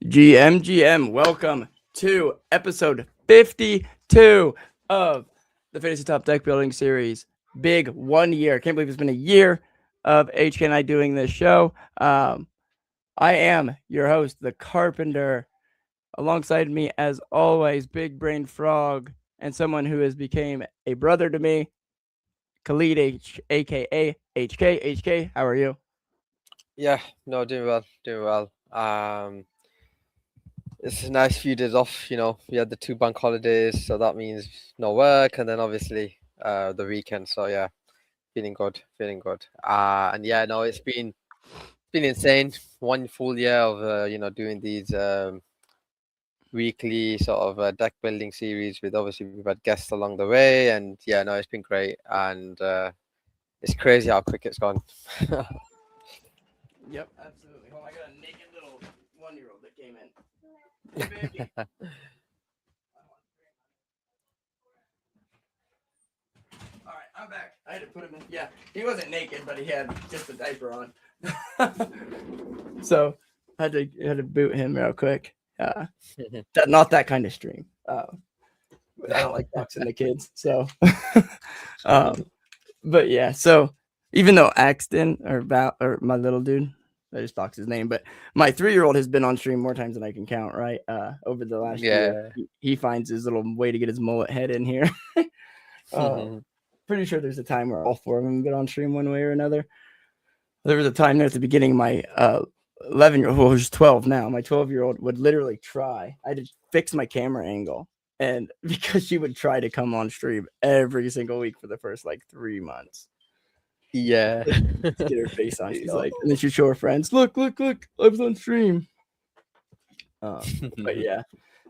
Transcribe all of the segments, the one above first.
GM, welcome to episode 52 of the Fantasy Top Deck Building Series. Big 1 year. Can't believe it's been a year of HK and I doing this show. I am your host, the Carpenter. Alongside me, as always, Big Brain Frog, and someone who has become a brother to me, Khalid H, aka HK. HK, how are you? Yeah, no, doing well. It's a nice few days off. We had the 2 bank holidays, so that means no work, and then obviously the weekend. So yeah, feeling good. And yeah, no, it's been insane. 1 full year of doing these weekly sort of deck building series with obviously we've had guests along the way, and yeah, no, it's been great, and it's crazy how quick it's gone. Yep, absolutely. Oh, I got a naked little 1-year-old that came in. Hey, baby. All right, I'm back. I had to put him in. Yeah, he wasn't naked, but he had just a diaper on. So I had to boot him real quick. Not that kind of stream. I don't like boxing the kids. So, but yeah. So even though Axton or my little dude, I just boxed his name, but my 3-year-old has been on stream more times than I can count. Right, over the last year, he finds his little way to get his mullet head in here. Pretty sure there's a time where all 4 of them have been on stream one way or another. There was a time there at the beginning, my 11-year-old, well, who's 12 now, my 12-year-old would literally try. I had to fix my camera angle, and because she would try to come on stream every single week for the first like 3 months. Yeah. To get her face on. She's like, and then she'd show her friends, look, I was on stream. But yeah.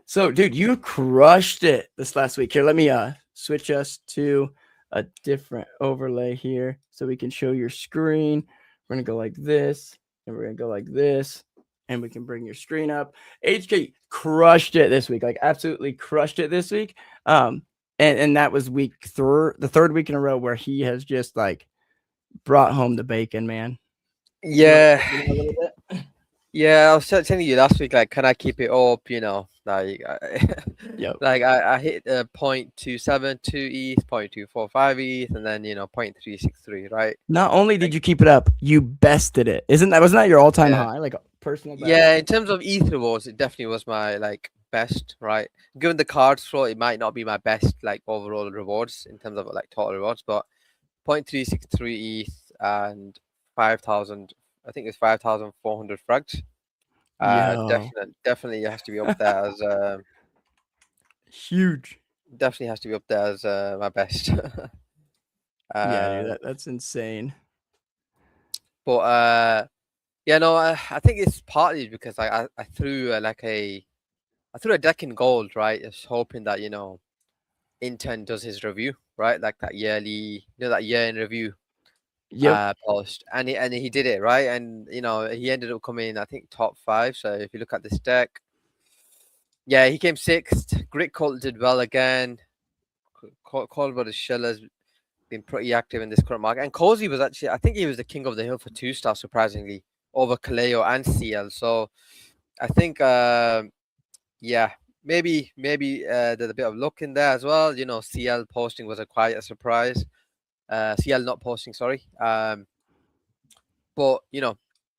So, dude, you crushed it this last week. Here, let me switch us to a different overlay here so we can show your screen. We're gonna go like this, and we're gonna go like this, and we can bring your screen up. HK crushed it this week, like absolutely crushed it this week. And that was the 3rd week in a row where he has just like brought home the bacon, man. Yeah. Yeah, I was telling you last week, like, can I keep it up? Like, Yep. like I hit 0.272 ETH, 0.245 ETH, and then 0.363, right? Not only did you keep it up, you bested it. Wasn't that your all-time high, like personal best? Yeah, in terms of ETH rewards, it definitely was my like best, right? Given the cards flow, it might not be my best like overall rewards in terms of like total rewards, but 0.363 ETH and 5,000. I think it's 5,400 frags. Definitely has to be up there as huge. Definitely has to be up there as my best. Yeah, dude, that's insane. But yeah, no, I think it's partly because I threw I threw a deck in gold, right? Just hoping that Intern does his review, right? Like that yearly, that year in review. Post, and he did it, right? And he ended up coming, I think, top 5. So if you look at this deck, yeah, he came 6th. Grit Cult did well again. Colbert Shell has been pretty active in this current market, and Cozy was actually, I think he was the king of the hill for 2-star, surprisingly, over Kaleo and CL. So I think yeah, maybe there's a bit of luck in there as well. CL posting was quite a surprise. CL not posting, sorry. But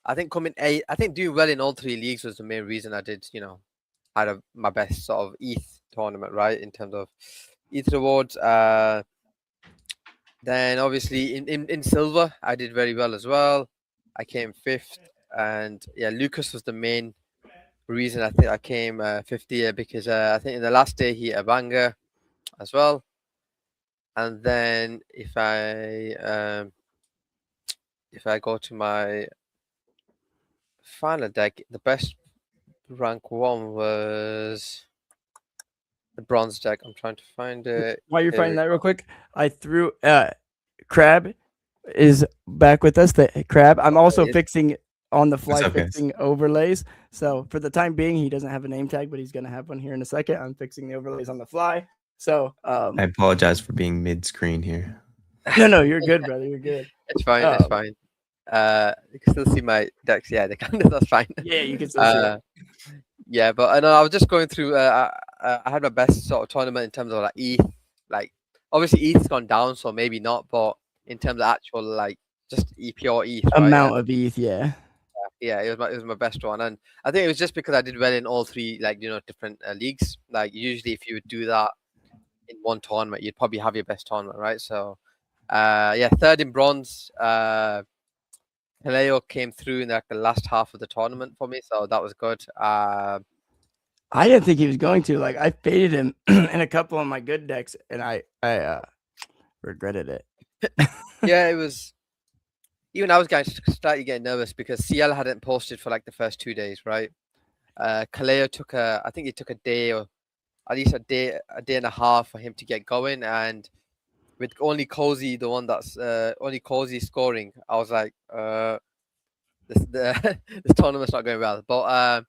I think I think doing well in all 3 leagues was the main reason I did, had my best sort of ETH tournament, right, in terms of ETH rewards. Then obviously in silver, I did very well as well. I came 5th, and yeah, Lucas was the main reason I think I came 5th here, because I think in the last day he hit a banger as well. And then if I go to my final deck, the best rank 1 was the bronze deck. I'm trying to find it. While you're finding that real quick, I threw Crab is back with us. The Crab. I'm also fixing on the fly, fixing overlays. So for the time being, he doesn't have a name tag, but he's gonna have one here in a second. I'm fixing the overlays on the fly. So I apologize for being mid-screen here. No, you're good, brother. You're good. It's fine. It's fine. You can still see my decks. Yeah, they can. That's fine. Yeah, you can still see it. Yeah, but I know I was just going through. I had my best sort of tournament in terms of like ETH. Like obviously ETH's gone down, so maybe not. But in terms of actual like just pure ETH, right? Amount of ETH, yeah. Yeah, it was my best one, and I think it was just because I did well in all three, like different leagues. Like usually, if you would do that in one tournament, you'd probably have your best tournament, right? So, yeah, third in bronze. Kaleo came through in like the last half of the tournament for me, so that was good. I didn't think he was going to. Like I faded him in a couple of my good decks, and I regretted it. Yeah, it was. Even I was slightly getting nervous because CL hadn't posted for like the first 2 days, right? Kaleo took I think it took a day or at least a day and a half for him to get going, and with only Cozy, the one that's only Cozy scoring, I was like, this tournament's not going well. But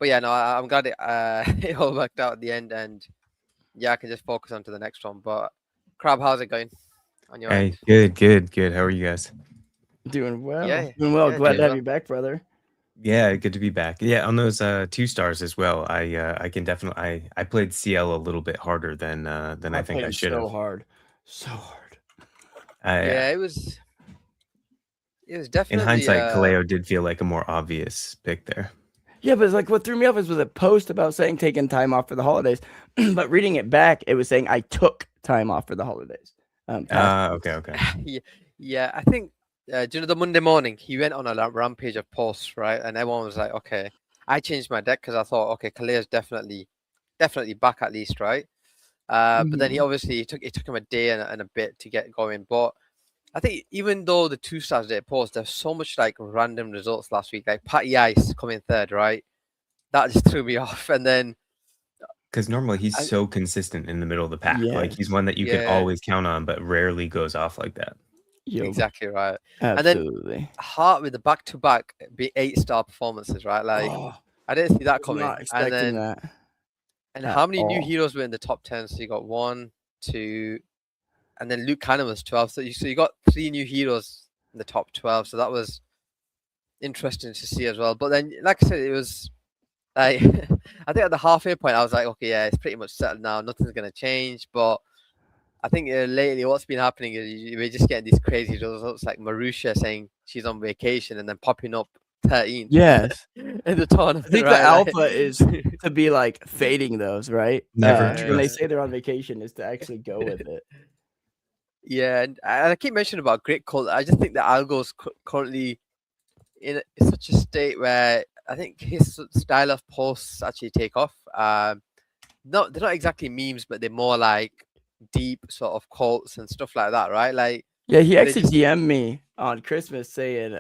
yeah, no, I'm glad it it all worked out at the end, and yeah, I can just focus on to the next one. But Crab, how's it going on your end? Hey, good. How are you guys? Doing well. Yeah, Doing well. yeah, Glad doing to have well. you back, brother. Yeah, good to be back. Yeah, on those 2 stars as well. I can definitely I played CL a little bit harder than I think I played should so have. hard. So hard. Yeah, it was In definitely. hindsight, Kaleo did feel like a more obvious pick there. Yeah, but it's like what threw me off was a post about saying taking time off for the holidays, but reading it back, it was saying I took time off for the holidays. Okay. Yeah, I think during the Monday morning, he went on a rampage of posts, right? And everyone was like, okay. I changed my deck because I thought, okay, Kaleo's definitely back at least, right? But then he obviously it took him a day and a bit to get going. But I think even though the 2 stars did post, there's so much like random results last week, like Patty Ice coming third, right? That just threw me off. And then because normally he's so consistent in the middle of the pack. Yeah. Like he's one that you can always count on, but rarely goes off like that. Exactly right. Absolutely. And then Hart with the back-to-back 8-star performances, right? Like I didn't see that coming. Not expecting that. And how many new heroes were in the top 10? So you got 1, 2, and then Luke Cannon was 12. So you got 3 new heroes in the top 12. So that was interesting to see as well. But then, like I said, it was like I think at the halfway point, I was like, okay, yeah, it's pretty much settled now. Nothing's gonna change. But I think lately, what's been happening is we're just getting these crazy results, like Marusha saying she's on vacation and then popping up 13. Yes. In the tournament. I think the alpha is to be like fading those, right? When they say they're on vacation, is to actually go with it. Yeah, and I keep mentioning about Great Cult. I just think that Algo's currently in such a state where I think his style of posts actually take off. They're not exactly memes, but they're more like deep sort of quotes and stuff like that, right? Like yeah, he actually DM'd me on Christmas saying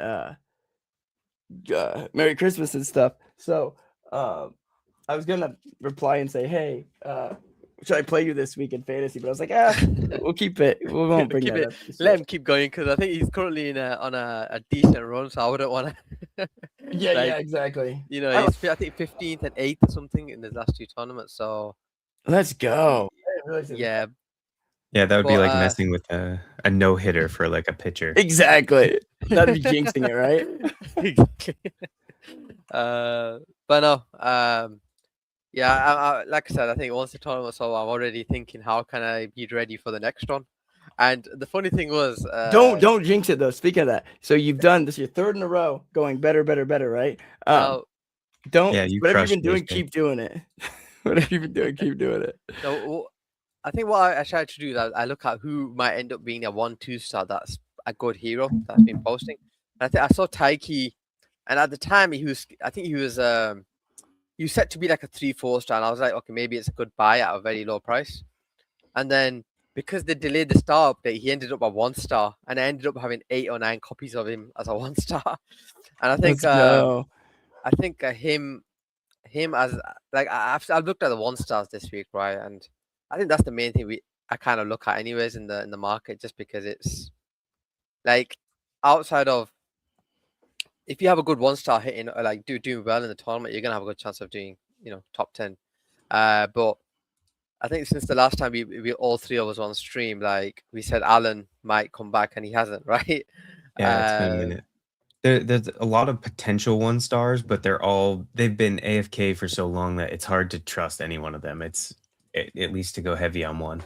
Merry Christmas and stuff. So I was gonna reply and say, hey, should I play you this week in fantasy? But I was like, we'll keep it. We won't bring that up. Let him keep going because I think he's currently on a decent run, so I wouldn't want to. Yeah, exactly. He's I think 15th and 8th or something in his last 2 tournaments. So let's go. Yeah. Yeah, that would be like messing with a no-hitter for like a pitcher. Exactly. That'd be jinxing it, right? Exactly. But no. Yeah, I like I said, I think once the tournament's over, I'm already thinking, how can I be ready for the next one? And the funny thing was, don't jinx it though. Speaking of that, so you've done this your 3rd in a row, going better, right? Don't. Yeah, whatever you've been doing, keep doing it. Whatever you've been doing, keep doing it. So I think what I tried to do is I look at who might end up being a 1-2 star that's a good hero that's been posting. And I think I saw Taiki, and at the time he was set to be like a 3-4 star, and I was like, okay, maybe it's a good buy at a very low price. And then because they delayed the star update, he ended up a 1 star, and I ended up having 8 or 9 copies of him as a 1 star. And I think him as like I've looked at the 1 stars this week, right? And I think that's the main thing I kind of look at anyways in the market, just because it's like outside of, if you have a good 1 star hitting, like doing well in the tournament, you're gonna have a good chance of doing, top 10. But I think since the last time we all 3 of us on stream, like we said, Alan might come back and he hasn't, right? Yeah, it's been a minute. There's a lot of potential 1 stars, but they've been AFK for so long that it's hard to trust any one of them. It's at least to go heavy on one.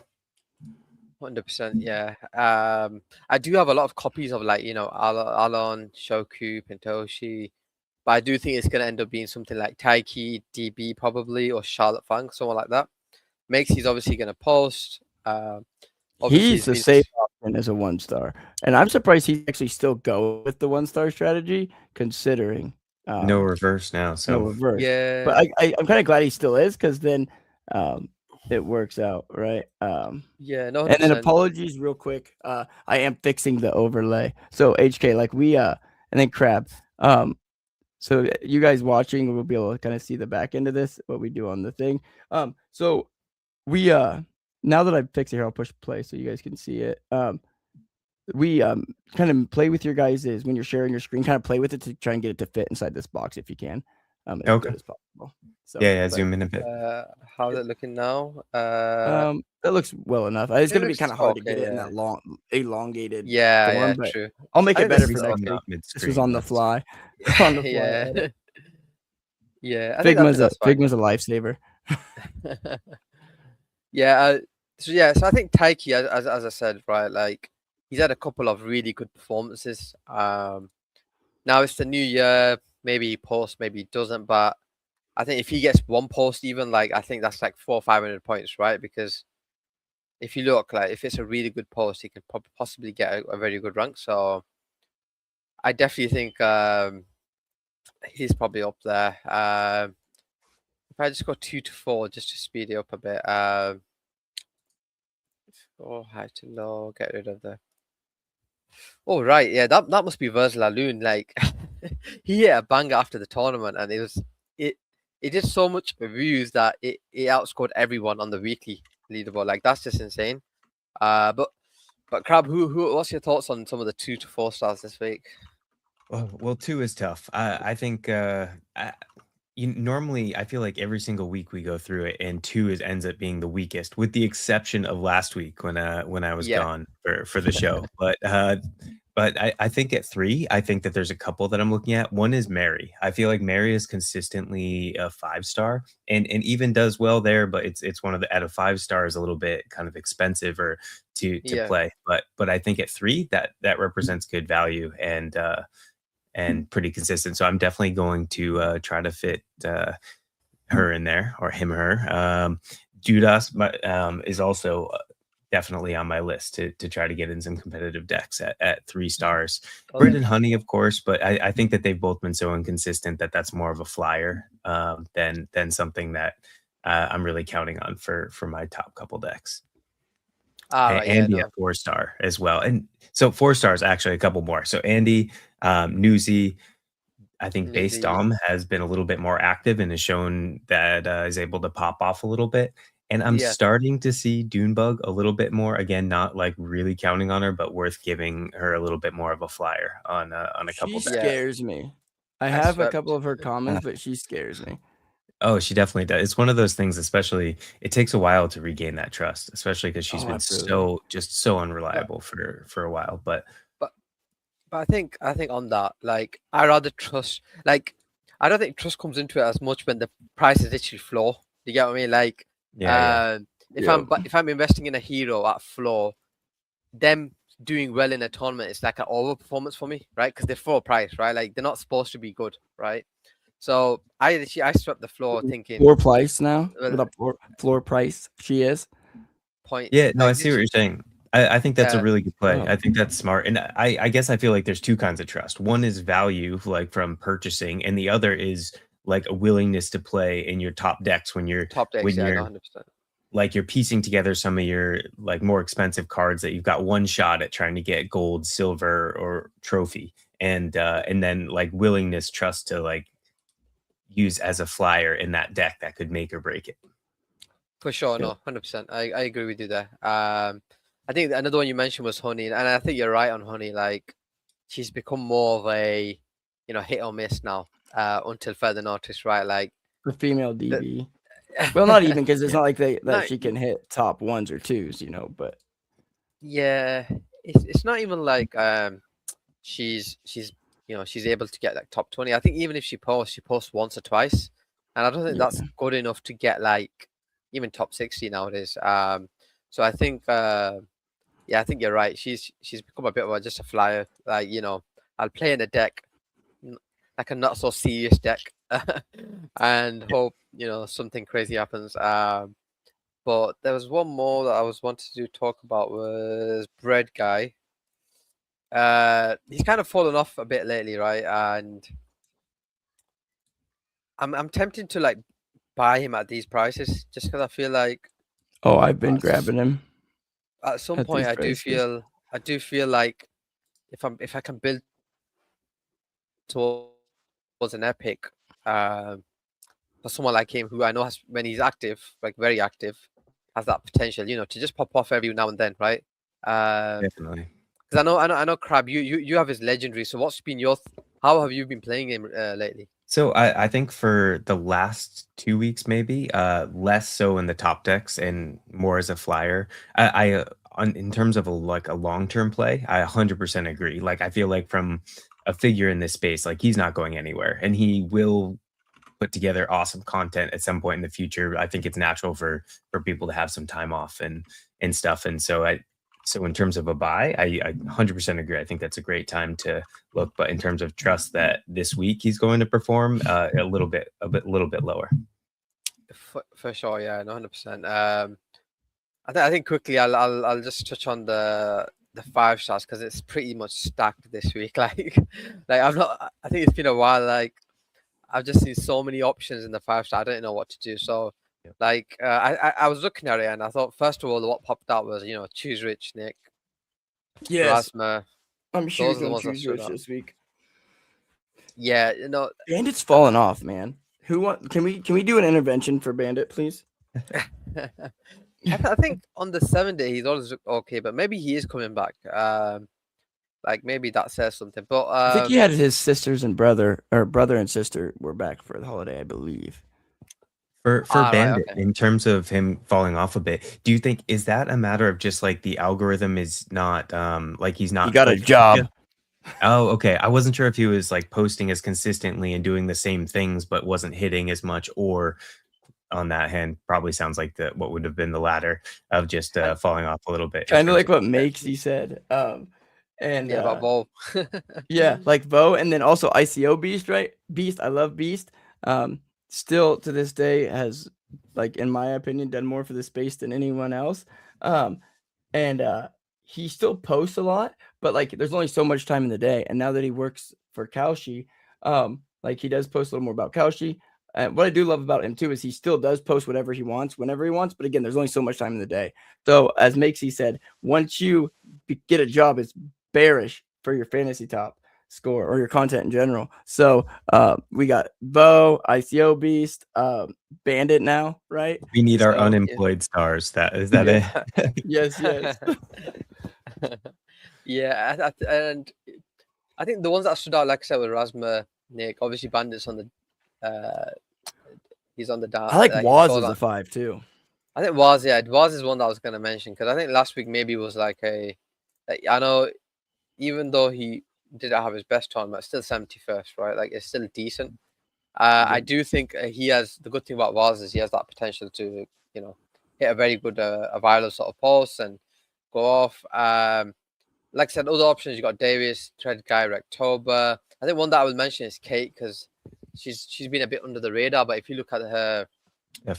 100%, yeah. I do have a lot of copies of like Alon, Shoku, Pentoshi, but I do think it's gonna end up being something like Taiki, DB probably, or Charlotte Fang, someone like that. He's obviously gonna post. Obviously He's the been safe option as a 1 star, and I'm surprised he actually still go with the 1 star strategy, considering No reverse now, no so reverse. Yeah, But I'm kind of glad he still is, because then it works out, right? yeah, no, And then 100%. apologies real quick. I am fixing the overlay. So HK, like and then Crab. So you guys watching will be able to kind of see the back end of this, what we do on the thing. So we now that I've fixed it here, I'll push play so you guys can see it. We kind of play with your guys' is when you're sharing your screen, kind of play with it to try and get it to fit inside this box if you can. As Okay. good as possible. So yeah, but, zoom in a bit. How's it looking now? that looks well enough. It's it gonna be looks kind of hard to get okay, it in yeah. that long, elongated Yeah, form, yeah, but true. I'll make I it think better this for is next okay. week. This was on the fly. On the fly Yeah, edit. yeah. I think Figma's that's fine. Figma's a lifesaver. Yeah. So I think Taiki, as I said, right, like he's had a couple of really good performances. Now it's the new year. Maybe he posts, maybe he doesn't. But I think if he gets 1 post, even like I think that's like 400 or 500 points, right? Because if you look, like if it's a really good post, he can possibly get a very good rank. So I definitely think he's probably up there. If I just go 2 to 4, just to speed it up a bit. High to low, get rid of the. Oh right, yeah, that must be Virgil Aloon. Like he hit a banger after the tournament, and it did so much views that it outscored everyone on the weekly leaderboard. Like that's just insane. But Crab, what's your thoughts on some of the 2 to 4 stars this week? Well, 2 is tough. I think normally I feel like every single week we go through it, and 2 ends up being the weakest, with the exception of last week when I was Yeah. gone for the show. But I think at 3, I think that there's a couple that I'm looking at. One is Mary. I feel like Mary is consistently a 5 star and even does well there, but it's one of the out of 5 stars a little bit kind of expensive or to Yeah. play. But I think at 3 that represents good value and pretty consistent. So I'm definitely going to try to fit her in there, or him, her. Judas is also definitely on my list to try to get in some competitive decks at 3 stars. Okay. Brit and Honey, of course, but I think that they've both been so inconsistent that that's more of a flyer than something that I'm really counting on for my top couple decks. Right, Andy at 4 star as well. And so 4 stars, actually a couple more. So Andy, Newsy, I think Base Newsy. Dom has been a little bit more active and has shown that is able to pop off a little bit. And I'm Yeah. starting to see Dunebug a little bit more. Again, not like really counting on her, but worth giving her a little bit more of a flyer on a couple She decks. scares me. I I have a swept. couple of her comments, but she scares me. Oh, she definitely does. It's one of those things, especially it takes a while to regain that trust, especially because she's been absolutely. so unreliable for a while. But I think on that, like I rather trust. Like I don't think trust comes into it as much when the price is literally floor. You get what I mean? Like yeah. if I'm investing in a hero at floor, them doing well in a tournament is like an overperformance for me, right? Because they're full price, right? Like they're not supposed to be good, right? So I swept the floor thinking Floor price now. Well, What up, floor price she is. point. Yeah, no, I like, see what you're saying. I think that's a Yeah. really good play. Oh. I think that's smart. And I guess I feel like there's 2 kinds of trust. One is value, like from purchasing, and the other is like a willingness to play in your top decks when you're top decks, when yeah, you're 100%. like you're piecing together some of your like more expensive cards that you've got one shot at trying to get gold, silver, or trophy, and then like willingness, trust to like use as a flyer in that deck that could make or break it. For sure, Yeah. no, 100%. I agree with you there. I think another one you mentioned was Honey, and I think you're right on Honey. Like, she's become more of a, hit or miss now. Until further notice, right? Like The female DB. Well, not even, because it's not like that No, she can hit top 1s or 2s, but yeah, it's not even like she's she's able to get like top 20. I think even if she posts once or twice, and I don't think that's good enough to get like even top 60 nowadays. So I think I think you're right. She's become a bit of just a flyer. Like, I'll play in a deck, like a not so serious deck, and hope something crazy happens. But there was one more that I was wanted to talk about was Bread Guy. He's kind of fallen off a bit lately, right? And I'm tempted to like buy him at these prices just because I feel like I've been grabbing him. At some point, I do feel like if I can build towards an epic, for someone like him who I know has, when he's active, like very active, has that potential, to just pop off every now and then, right? Definitely. Because I know, Crab, you have his legendary. So what's been how have you been playing him lately? So I think for the last 2 weeks, maybe less so in the top decks and more as a flyer. In terms of a long-term play, I 100% agree. Like, I feel like from a figure in this space, like, he's not going anywhere, and he will put together awesome content at some point in the future. I think it's natural for people to have some time off and stuff. And so in terms of a buy, I 100% agree. I think that's a great time to look. But in terms of trust that this week he's going to perform, a little bit lower. For sure, yeah, 100%. I think quickly I'll just touch on the 5 stars because it's pretty much stacked this week. Like I'm not. I think it's been a while. Like, I've just seen so many options in the 5 star. I don't know what to do. So, like, I was looking at it and I thought, first of all, what popped out was Choose Rich, Nick. Yes, Rasma. I'm sure he's gonna choose Rich this week. Yeah, Bandit's falling off, man. Can we do an intervention for Bandit, please? I think on the 7 day he's always looked okay, but maybe he is coming back. Like, maybe that says something. But I think he had his sisters and brother and sister were back for the holiday, I believe. For Bandit, right, okay. In terms of him falling off a bit, do you think is that a matter of just like the algorithm is not like he's not? He got a job. Oh, okay. I wasn't sure if he was like posting as consistently and doing the same things, but wasn't hitting as much, or on that hand, probably sounds like what would have been the latter of just falling off a little bit. Kind of like what Makesy said. And yeah, about Vo. yeah, like Vo, and then also ICO Beast, right? Beast, I love Beast. Still to this day has, like, in my opinion, done more for the space than anyone else. And he still posts a lot, but like there's only so much time in the day. And now that he works for Kalshi, like he does post a little more about Kalshi. And what I do love about him too is he still does post whatever he wants, whenever he wants. But again, there's only so much time in the day. So as Makesy said, once you get a job, it's bearish for your fantasy top score or your content in general. So we got Vo, ICO Beast, Bandit now, right? We need our unemployed stars. Is that it? Yes. Yeah, and I think the ones that stood out, like I said, with Rasma, Nick, obviously Bandit's on the he's on the down. I like Waz as a 5 too. I think Waz is one that I was going to mention because I think last week maybe was like I know even though he didn't have his best tournament, still 71st, right? Like, it's still decent. I do think he has, the good thing about Waz is he has that potential to hit a very good a viral sort of pulse and go off. Like I said, other options, you got Darius, Tread Guy, Rectober. I think one that I will mention is Kate because she's been a bit under the radar, but if you look at her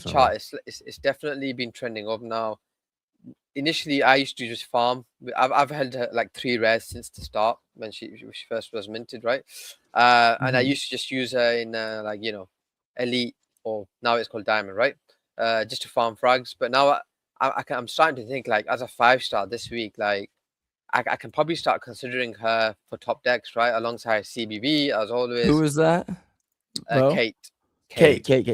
chart, it's definitely been trending up now. Initially, I used to just farm. I've held her like 3 rares since the start when she first was minted, right? And I used to just use her in like elite, or now it's called diamond, right? Just to farm frags. But now I'm starting to think, like, as a 5-star this week, like I can probably start considering her for top decks, right? Alongside CBB as always. Who is that? Kate.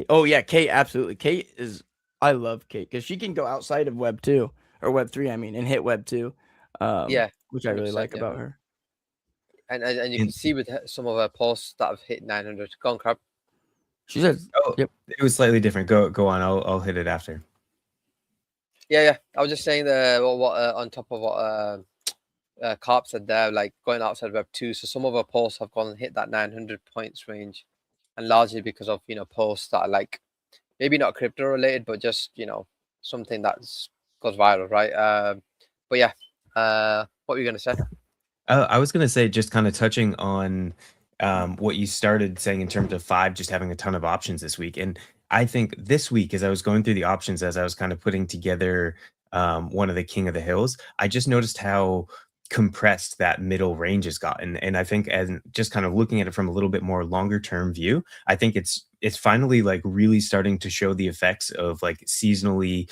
Oh yeah, Kate, absolutely. Kate is, I love Kate because she can go outside of Web 2 or Web 3, I mean, and hit Web 2. Yeah, which I really like about her. And you can see with some of her posts that have hit 900. Go on, Crab. She says, yep. It was slightly different. Go on. I'll hit it after. Yeah. I was just saying on top of what Carp said there, like going outside Web 2. So some of our posts have gone and hit that 900 points range, and largely because of posts that are like maybe not crypto related, but just something that's goes viral, right? But yeah, what were you gonna say? I was gonna say, just kind of touching on what you started saying in terms of 5 just having a ton of options this week. And I think this week, as I was going through the options, as I was kind of putting together one of the King of the Hills, I just noticed how compressed that middle range has gotten. And I think, and just kind of looking at it from a little bit more longer term view, I think it's finally like really starting to show the effects of like seasonally,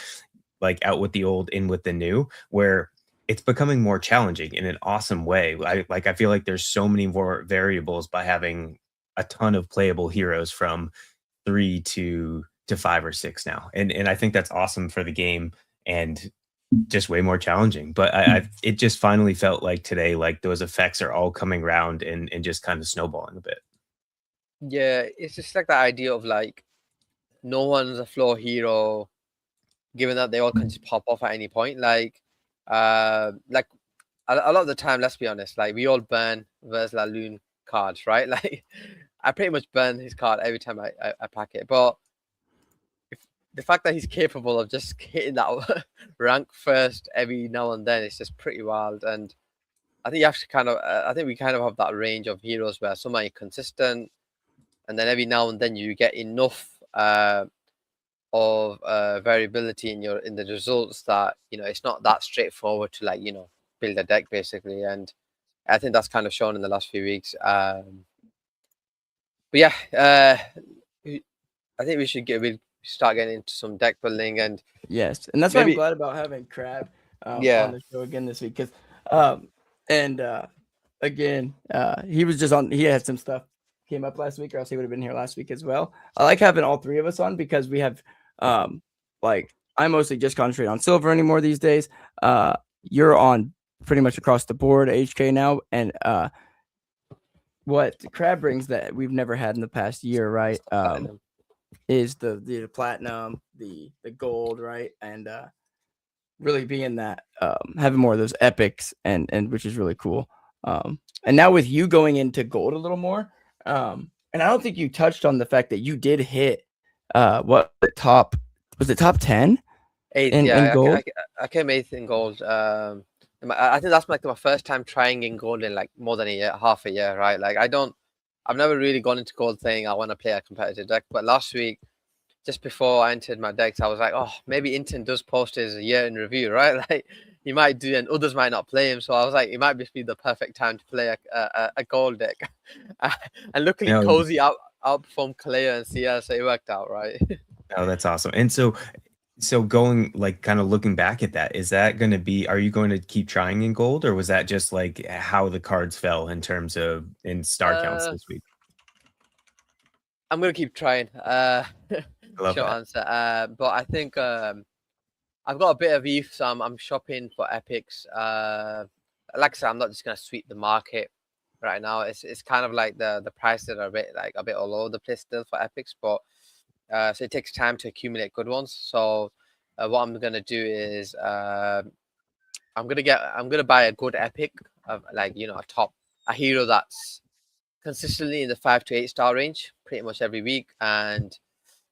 like out with the old, in with the new, where it's becoming more challenging in an awesome way. I feel like there's so many more variables by having a ton of playable heroes from 3 to 5 or 6 now. And I think that's awesome for the game and just way more challenging. But it just finally felt like today, like those effects are all coming around and just kind of snowballing a bit. Yeah, it's just like the idea of like no one's a floor hero, given that they all can just pop off at any point. Like a lot of the time, let's be honest, like we all burn Versla Loon cards, right? Like I pretty much burn his card every time I pack it. But the fact that he's capable of just hitting that rank first every now and then is just pretty wild. And I think you have to kind of, I think we kind of have that range of heroes where some are inconsistent, and then every now and then you get enough of variability in the results that it's not that straightforward to like build a deck basically. And I think that's kind of shown in the last few weeks. But yeah, I think we should start getting into some deck building. And yes, and that's why I'm glad about having Crab on the show again this week, because again, he was just on. He had some stuff came up last week, or else he would have been here last week as well. I like having all three of us on because we have like I mostly just concentrate on silver anymore these days. You're on pretty much across the board HK now, and what Crab brings that we've never had in the past year, right? Is the platinum, the gold, right? And really being that having more of those epics, and which is really cool. And now with you going into gold a little more, and I don't think you touched on the fact that you did hit what the top was it top 10? 8th, in gold? I came 8th in gold. I think that's like my first time trying in gold in like more than a year, half a year, right? Like I've never really gone into gold saying I want to play a competitive deck. But last week, just before I entered my decks, I was like, oh, maybe Inten does post his year in review, right? Like he might do, and others might not play him. So I was like, it might just be the perfect time to play a gold deck. And luckily, Cozy outperformed Kalea and CL, so it worked out, right? Oh, that's awesome. And so going like kind of looking back at that, is that going to be, are you going to keep trying in gold, or was that just like how the cards fell in terms of in star counts this week? I'm going to keep trying. Short answer. But I think I've got a bit of ETH, so I'm shopping for epics. Like I said, I'm not just going to sweep the market right now. It's kind of like the prices are a bit all over the place still for epics, but so it takes time to accumulate good ones. So what I'm gonna do is I'm gonna buy a good epic of like a hero that's consistently in the 5 to 8 star range pretty much every week, and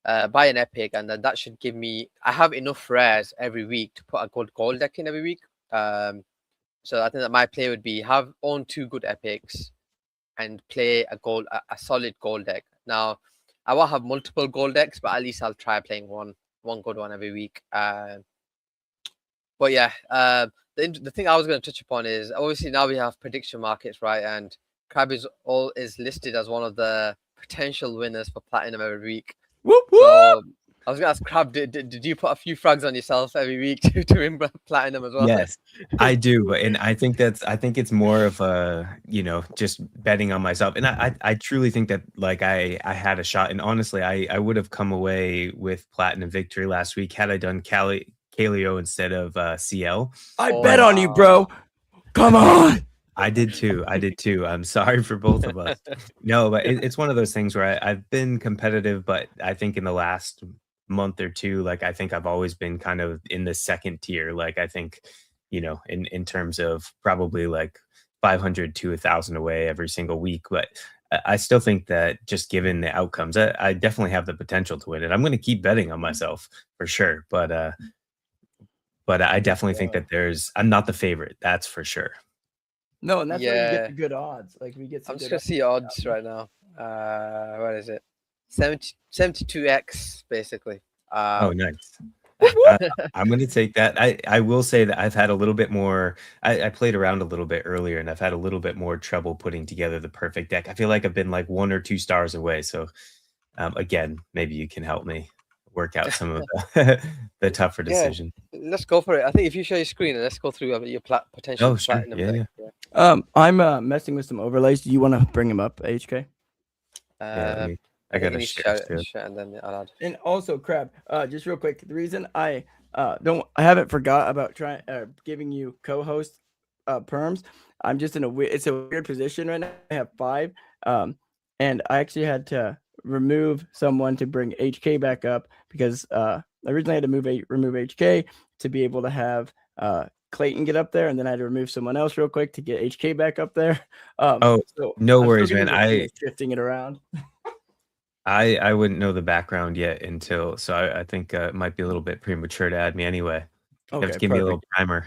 buy an epic, and then that should give me. I have enough rares every week to put a good gold deck in every week. So I think that my play would be own 2 good epics and play a solid gold deck. Now I won't have multiple gold decks, but at least I'll try playing one good one every week. But yeah, the thing I was going to touch upon is obviously now we have prediction markets, right? And Crab is listed as one of the potential winners for platinum every week. Whoop, whoop. So I was going to ask Crab, did you put a few frags on yourself every week to win platinum as well? Yes, I do, and I think it's more of a just betting on myself, and I truly think that like I had a shot, and honestly I would have come away with platinum victory last week had I done Kaleo instead of CL. I bet on you, bro. Come on. I did too. I'm sorry for both of us. No, but it's one of those things where I've been competitive, but I think in the last month or two, like I think I've always been kind of in the second tier. Like I think in terms of probably like 500 to 1,000 away every single week. But I still think that just given the outcomes, I definitely have the potential to win it. I'm going to keep betting on myself for sure. But I definitely think that I'm not the favorite. That's for sure. No, and that's where you get Yeah. the good odds. Like we get some I'm just good gonna see odds right now. What is it? 72x basically. Oh, nice. I'm going to take that. I will say that I've had a little bit more. I played around a little bit earlier, and I've had a little bit more trouble putting together the perfect deck. I feel like I've been like 1 or 2 stars away. So, again, maybe you can help me work out some of the tougher Yeah. decision. Let's go for it. I think if you share your screen and let's go through your potential Oh, sure. platinum Yeah, deck. yeah. I'm messing with some overlays. Do you want to bring them up, HK? Yeah, I I think gotta you need share to too. share and then I'll add. And also, Crab, just real quick, the reason I haven't forgot about trying giving you co-host perms. I'm just in it's a weird position right now. I have 5, and I actually had to remove someone to bring HK back up because originally I had to remove HK to be able to have Clayton get up there, and then I had to remove someone else real quick to get HK back up there. Oh, so no I'm still worries, getting man. the hang of shifting it around. I wouldn't know the background yet until, so I think it might be a little bit premature to add me anyway. You have Okay, to give me a perfect. little primer.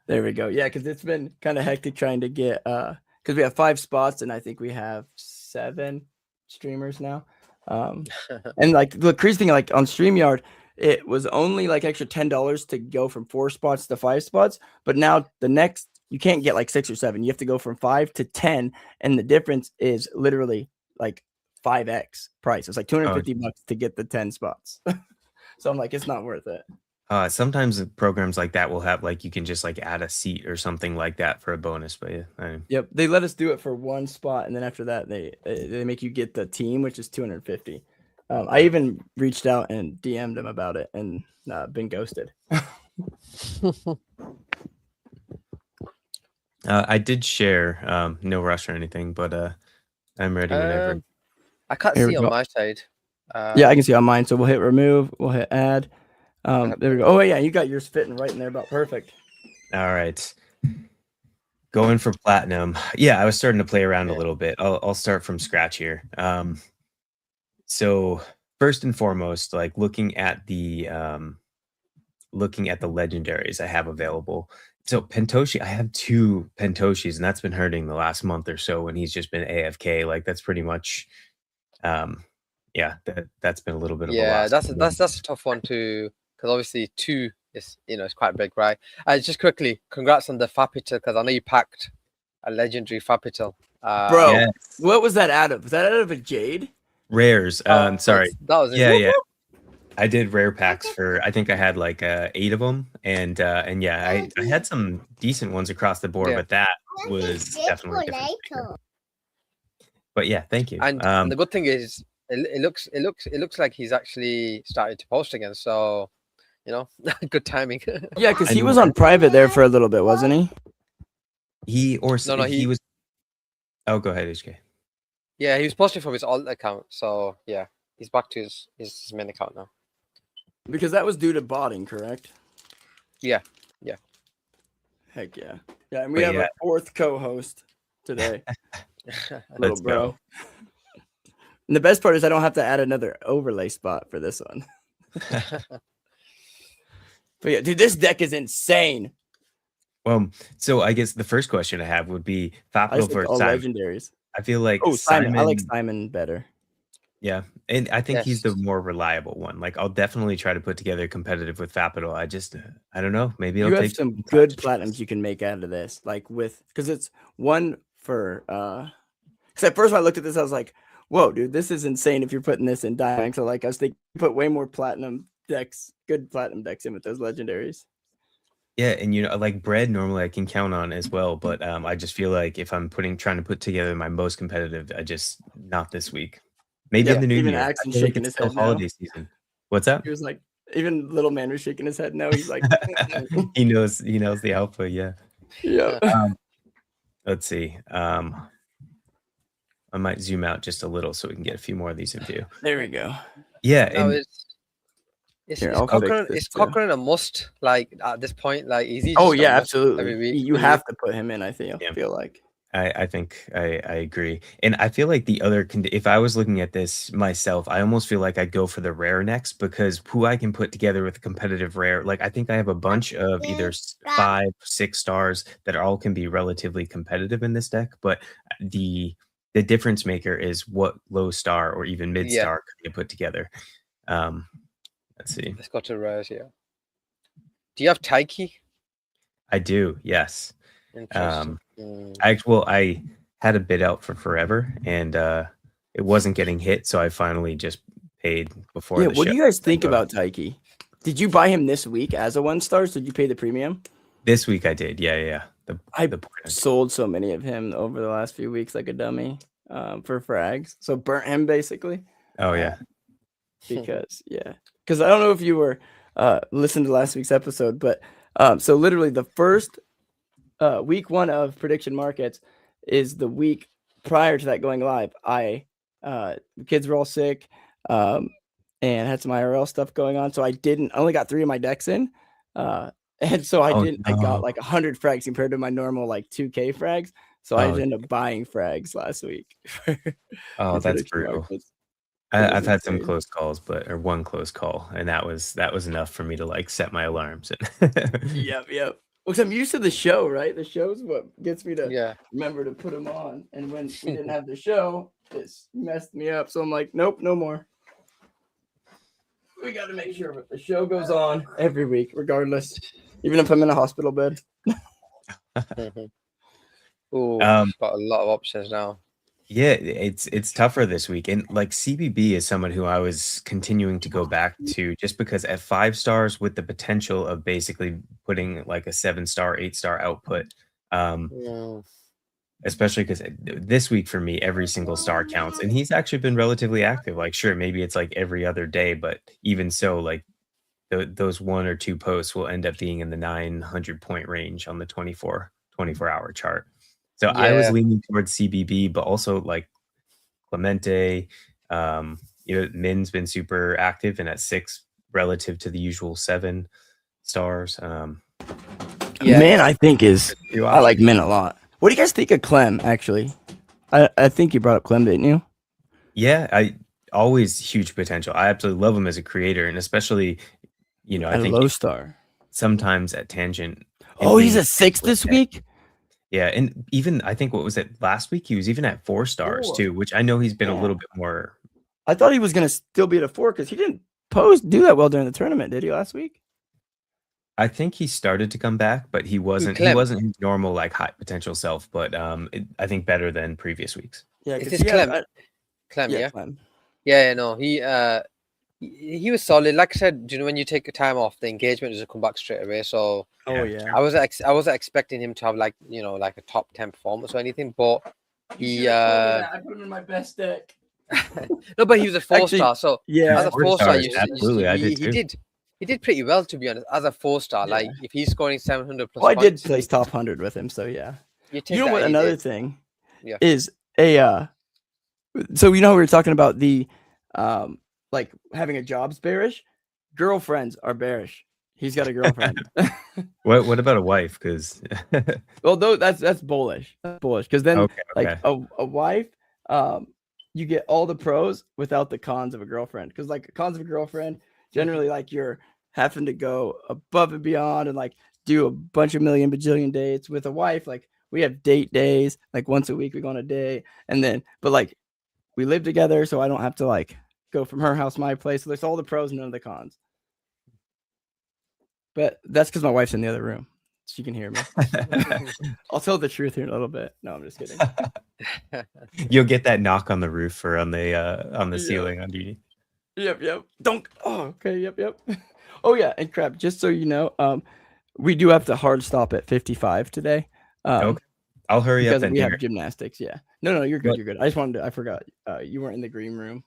There we go. Yeah, because it's been kind of hectic trying to get because we have 5 spots and I think we have 7 streamers now. And like the crazy thing, like on StreamYard, it was only like extra $10 to go from 4 spots to 5 spots, but now the next you can't get like 6 or 7. You have to go from 5 to 10, and the difference is literally like 5x price. It's like $250 to get the 10 spots. So I'm like, it's not worth it. Sometimes programs like that will have like you can just like add a seat or something like that for a bonus. But yeah, Yep, they let us do it for 1 spot, and then after that, they make you get the team, which is $250. I even reached out and DM'd them about it, and been ghosted. I did share, no rush or anything, but I'm ready whenever. I can't Here we see on go. my side. Yeah, I can see on mine. So we'll hit remove. We'll hit add. There we go. Oh yeah, you got yours fitting right in there, about perfect. All right. Going for platinum. Yeah, I was starting to play around a little bit. I'll start from scratch here. So first and foremost, like looking at the legendaries I have available. So Pentoshi, I have 2 Pentoshis, and that's been hurting the last month or so when he's just been AFK. Like that's pretty much, yeah, that's been a little bit of a loss. That's a tough one to, because obviously 2 is it's quite big, right? Just quickly, congrats on the Fapital, because I know you packed a legendary Fapital. Bro, Yes. what was that out of? Was that out of a Jade? Rares. Sorry. That was Yeah, it. yeah. I did rare packs for, I think I had like 8 of them, and yeah, I had some decent ones across the board, Yeah. but that was definitely different. But yeah, thank you. And the good thing is, it looks like he's actually started to post again. So, good timing. Yeah, because he was on private there for a little bit, wasn't he? He he was. Oh, go ahead, HK. Yeah, he was posting from his alt account. So yeah, he's back to his main account now. Because that was due to botting, correct? Yeah. Heck yeah. Yeah, and we have a 4th co-host today. Little bro. And the best part is I don't have to add another overlay spot for this one. But yeah, dude, this deck is insane. So I guess the first question I have would be Fapital versus all Simon. legendaries. I feel like Simon. I like Simon better. Yeah, and I think he's the more reliable one. Like, I'll definitely try to put together competitive with Fapital. I don't know. Maybe you have some good platinums you can make out of this, like because it's one for. Because at first when I looked at this, I was like, "Whoa, dude, this is insane!" If you're putting this in Diamond, so like I was thinking, put way more platinum decks, good platinum decks in with those legendaries. Yeah, and like bread normally I can count on as well, but I just feel like if I'm trying to put together my most competitive, not this week. Maybe in the new even year. Axon's shaking his head. Holiday season. What's that? He was like, even little man was shaking his head. No, he's like, he knows the alpha. Yeah. Yeah. Let's see. I might zoom out just a little so we can get a few more of these in view. There we go. Yeah. No, Here, I'll fix this Is too. Cochran a must? Like at this point, like is he? Oh just a yeah, must every absolutely. week? You for have to put him in. I Yeah. feel like. I think I agree, and I feel like the other if I was looking at this myself, I almost feel like I'd go for the rare next because who I can put together with a competitive rare, like I think I have a bunch of either 5, 6 stars that all can be relatively competitive in this deck, but the difference maker is what low star or even mid Yeah. star can you put together. Let's see. Let's go to rares here. Do you have Taiki? I do, yes. Interesting. I had a bid out for forever, and it wasn't getting hit, so I finally just paid before. Yeah, the what do show. you guys think about Taiki? Did you buy him this week as a 1-star? Did you pay the premium? This week I did, yeah. I the sold so many of him over the last few weeks like a dummy for frags. So burnt him basically. Oh yeah, Because I don't know if you were listening to last week's episode, but so literally the first week 1 of prediction markets is the week prior to that going live. The kids were all sick and had some IRL stuff going on, so I only got 3 of my decks in, and so I got like 100 frags compared to my normal like 2K frags, so I ended up buying frags last week. Oh, that's brutal. I've had some close calls, or one close call, and that was enough for me to like set my alarms. Yep. Well, 'cause I'm used to the show, right? The show's what gets me to Yeah. remember to put them on. And when we didn't have the show, it messed me up. So I'm like, nope, no more. We got to make sure the show goes on every week, regardless, even if I'm in a hospital bed. Ooh, got a lot of options now. Yeah, it's tougher this week, and like CBB is someone who I was continuing to go back to just because at 5 stars with the potential of basically putting like a 7-star, 8-star output, especially because this week for me every single star counts, and he's actually been relatively active. Like sure, maybe it's like every other day, but even so, like those 1 or 2 posts will end up being in the 900 point range on the 24-hour chart. So I was leaning towards CBB, but also like Clemente, Min's been super active and at 6 relative to the usual 7 stars. Min, I think I like Min a lot. What do you guys think of Clem? Actually, I think you brought up Clem, didn't you? Yeah, I always huge potential. I absolutely love him as a creator, and especially, I think low star sometimes at Tangent. Oh, he's a 6 this week. Yeah, and even I think what was it last week? He was even at 4 stars too, which I know he's been a little bit more. I thought he was gonna still be at a 4 because he didn't do that well during the tournament, did he last week? I think he started to come back, but he wasn't. He wasn't his normal like high potential self. But I think better than previous weeks. Yeah, is this Clem? Clem, yeah. Clem. Yeah, no, he was solid. Like I said, when you take a time off, the engagement doesn't come back straight away. So I wasn't expecting him to have like like a top 10 performance or anything, but he I put him in my best deck. No, but he was a 4-star. So as a 4-star, he did pretty well, to be honest. As a 4-star, like if he's scoring 700 plus. Well, I did place top 100 with him, so yeah. You know what? Another thing is so we were talking about the like having a job's bearish. Girlfriends are bearish. He's got a girlfriend. What about a wife? Because well, though that's bullish. That's bullish because then like a wife, you get all the pros without the cons of a girlfriend. Because like cons of a girlfriend, generally like you're having to go above and beyond and like do a bunch of million bajillion dates. With a wife, like we have date days, like once a week we go on a date, and then but like we live together, so I don't have to like go from her house to my place. So there's all the pros and none of the cons. But that's because my wife's in the other room. She can hear me. I'll tell the truth here in a little bit. No, I'm just kidding. You'll get that knock on the roof or on the ceiling underneath. Yep. Don't. Oh, okay. Yep. Oh yeah, and crap. Just so you know, we do have to hard stop at 55 today. Okay. I'll hurry up. Because we have gymnastics. Yeah. No, you're good. You're good. I just wanted to. I forgot. You weren't in the green room,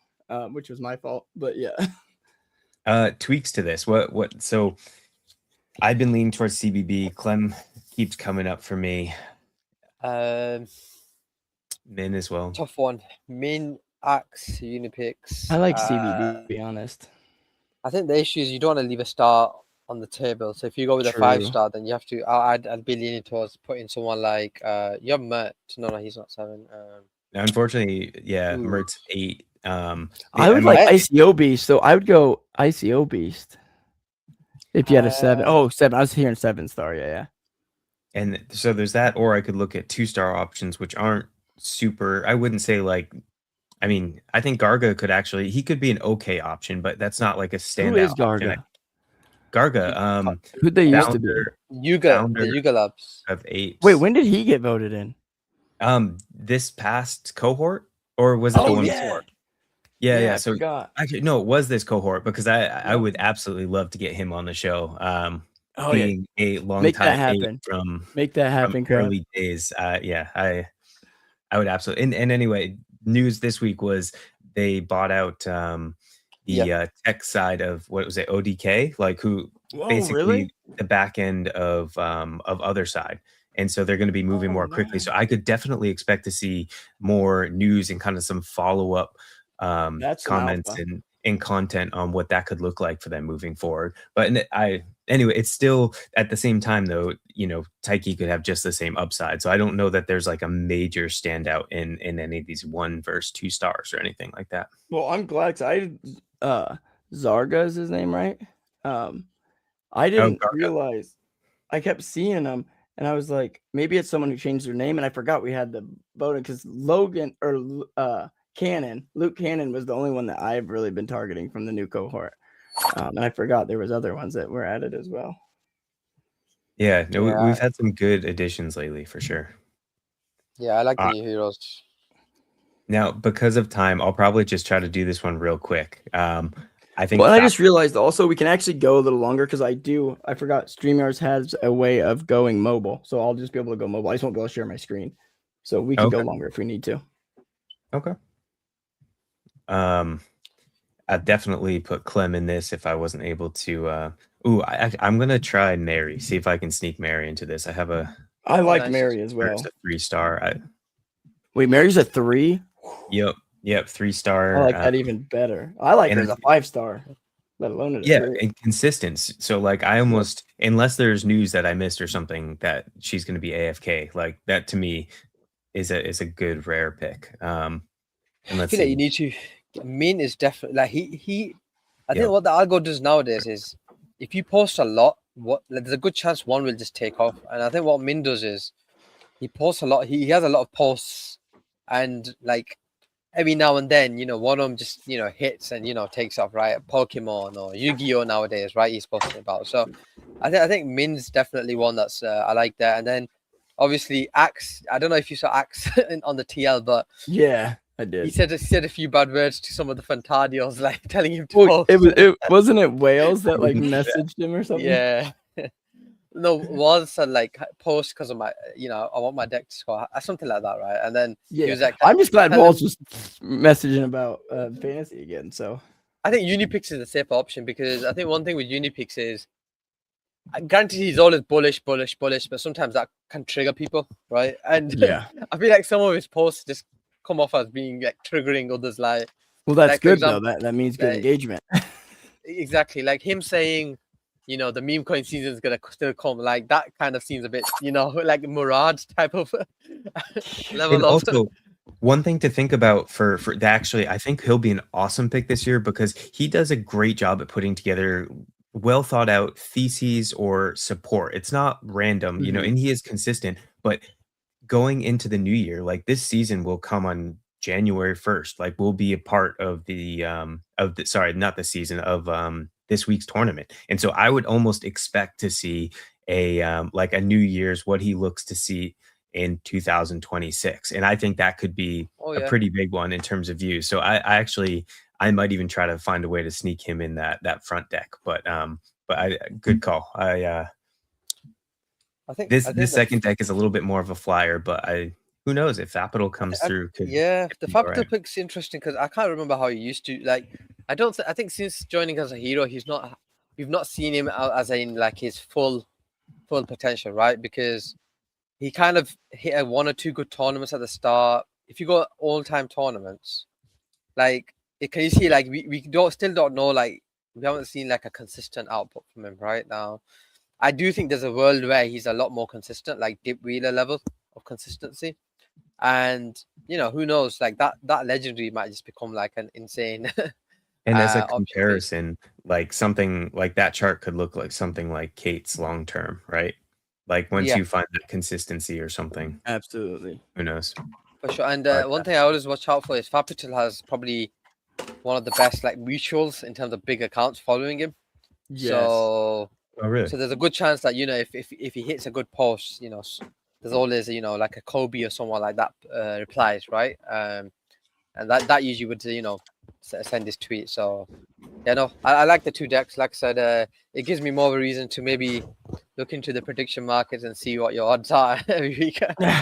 which was my fault. But yeah. Tweaks to this. What? So, I've been leaning towards CBB. Clem keeps coming up for me. Min as well. Tough one. Min, Axe, Unipix. I like CBB, to be honest. I think the issue is you don't want to leave a star on the table. So if you go with a True. 5-star, then you have to. I'd be leaning towards putting someone like you have Mert. No, he's not 7. Unfortunately, yeah, Ooh. Mert's 8. I would might- like ICO Beast, so I would go ICO Beast. If you had a 7. Oh, 7. I was hearing 7-star. Yeah. And so there's that, or I could look at 2-star options, which aren't super. I wouldn't say like. I mean, I think Garga he could be an okay option, but that's not like a standout. Who is option. Garga? Garga, Who'd they used to be? founder Yuga, founder the Yuga Labs. of Apes. Wait, when did he get voted in? This past cohort, or was it the one yeah. before? Yeah. I So forgot. actually, no, it was this cohort because I would absolutely love to get him on the show. Oh, yeah. Being a long Make that time happen. from Make that happen, Crab. early days. Yeah, I would absolutely. And anyway, news this week was they bought out the tech side of what was it, ODK, like who Whoa, basically really? the back end of other side. And so they're going to be moving more quickly. man. So I could definitely expect to see more news and kind of some follow-up That's an comments alpha. and content on what that could look like for them moving forward. But anyway, it's still at the same time though, Taiki could have just the same upside. So I don't know that there's like a major standout in any of these 1 versus 2 stars or anything like that. Well, I'm glad because Zarga is his name, right? I didn't Garga. realize. I kept seeing him, and I was like, maybe it's someone who changed their name, and I forgot we had the voting because Luke Cannon was the only one that I've really been targeting from the new cohort, and I forgot there was other ones that were added as well. Yeah, no, Yeah. we've had some good additions lately for sure. Yeah, I like the new heroes. Now, because of time, I'll probably just try to do this one real quick. I think. Well, I just realized also we can actually go a little longer because I forgot StreamYards has a way of going mobile, so I'll just be able to go mobile. I just won't be able to share my screen, so we can go Okay. longer if we need to. Okay. I'd definitely put Clem in this if I wasn't able to. I'm gonna try Mary. See if I can sneak Mary into this. I like nice. Mary as well. First a 3-star. Wait, Mary's a 3? Yep, 3-star. I like that even better. I like her and as a 5-star, let alone as a Yeah, 3. and consistent. So like I almost, unless there's news that I missed or something that she's going to be AFK, like that to me is a good rare pick. And I let's feel like you see. need to. Min is definitely like he. I think Yeah. what the algo does nowadays is if you post a lot, there's a good chance one will just take off. And I think what Min does is he posts a lot. He has a lot of posts, and like every now and then, one of them just hits and takes off, right? Pokemon or Yu-Gi-Oh nowadays, right? He's posting about. So I think Min's definitely one that's I like that. And then obviously Axe. I don't know if you saw Axe on the TL, but Yeah, I he did. said a few bad words to some of the Fantadios, like telling him to Well, post. it wasn't it Wales that like messaged him or something. Yeah. No, was said like post because of my, I want my deck to score something like that, right? And then he Yeah, was like, I'm just glad tell him- Walls was messaging about fantasy again. So I think Unipix is a safer option because I think one thing with Unipix is, granted, he's always bullish, but sometimes that can trigger people, right? And yeah, I feel like some of his posts just come off as being like triggering others, like well that's Like, for good example, though. That means good like- engagement. exactly like him saying, the meme coin season is gonna still come, like that kind of seems a bit, like Murad type of level And of. also, one thing to think about for that, actually, I think he'll be an awesome pick this year because he does a great job at putting together well thought out theses or support. It's not random, Mhm. and he is consistent. But going into the new year, like this season will come on January 1st. Like we'll be a part of not the season of this week's tournament. And so I would almost expect to see a New Year's what he looks to see in 2026. And I think that could be Oh a yeah. pretty big one in terms of views. So I might even try to find a way to sneak him in that front deck. But good call. I think This I think second deck is a little bit more of a flyer, but who knows if Fapital comes through? Yeah, the be Fapital alright. pick's interesting because I can't remember how he used to like. I think since joining as a hero, we've not seen him out as in like his full potential, right? Because he kind of hit 1 or 2 good tournaments at the start. If you go all-time tournaments, like can you see like we still don't know like we haven't seen like a consistent output from him right now. I do think there's a world where he's a lot more consistent, like Dip Wheeler level of consistency. And who knows? Like that legendary might just become like an insane. And as a option piece. comparison, like something like that chart could look like something like Kate's long term, right? Like once Yeah. you find that consistency or something, Absolutely. who knows? For sure. And Right. one thing I always watch out for is Fapital has probably one of the best like mutuals in terms of big accounts following him. Yes. So Oh, really? there's a good chance that if he hits a good post, there's always like a Kobe or someone like that replies, right? And that usually would send this tweet. So I like the two decks. Like I said, it gives me more of a reason to maybe look into the prediction markets and see what your odds are every week.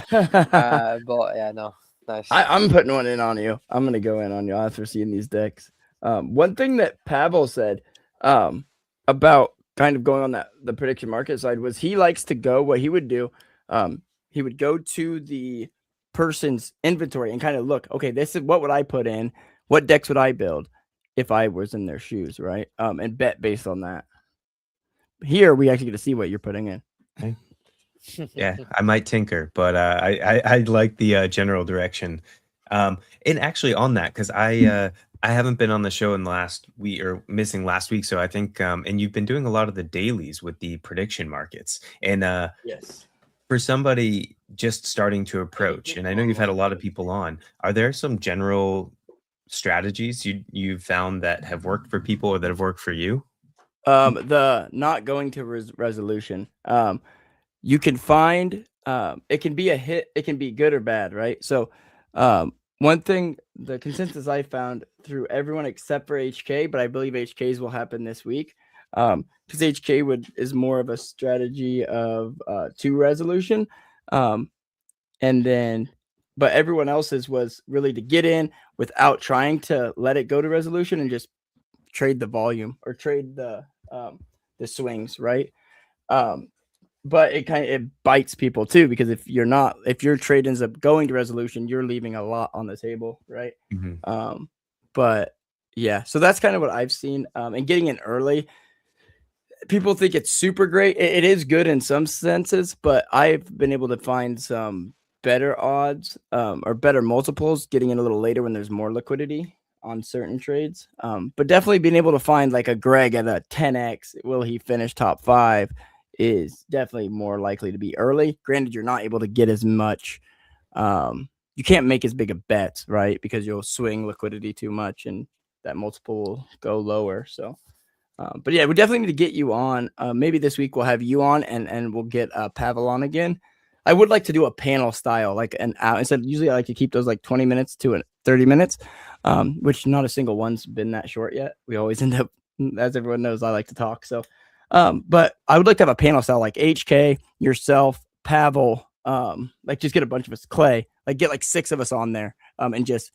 But yeah, no, nice. I'm putting one in on you. I'm gonna go in on you after seeing these decks. One thing that Pavel said about kind of going on the prediction market side was he likes to go. What he would do, he would go to the person's inventory and kind of look. Okay, this is what would I put in. What decks would I build if I was in their shoes, right? And bet based on that. Here we actually get to see what you're putting in. Okay. Yeah, I might tinker, but I like the general direction. And actually on that, because I haven't been on the show in the last week or missing last week, so I think and you've been doing a lot of the dailies with the prediction markets. And Yes. for somebody just starting to approach, and I know you've had a lot of people on, are there some general strategies you've found that have worked for people or that have worked for you? The not going to resolution. You can find it can be a hit, it can be good or bad, right? So one thing, the consensus I found through everyone except for HK, but I believe HK's will happen this week. Because HK is more of a strategy of 2 resolution. And then but everyone else's was really to get in without trying to let it go to resolution and just trade the volume or trade the swings, right? But it bites people too, because if your trade ends up going to resolution, you're leaving a lot on the table, right? Mm-hmm. But yeah, so that's kind of what I've seen. And getting in early, people think it's super great. It is good in some senses, but I've been able to find some better odds or better multiples getting in a little later when there's more liquidity on certain trades. But definitely being able to find like a Greg at a 10x, will he finish top 5, is definitely more likely to be early. Granted, you're not able to get as much. You can't make as big a bets, right? Because you'll swing liquidity too much and that multiple will go lower. So, but yeah, we definitely need to get you on. Maybe this week we'll have you on and we'll get Pavel on again. I would like to do a panel style, like an hour. Instead, usually I like to keep those like 20 minutes to 30 minutes, which not a single one's been that short yet. We always end up, as everyone knows, I like to talk. So, but I would like to have a panel style like HK, yourself, Pavel, like just get a bunch of us, Clay, like get like 6 of us on there, and just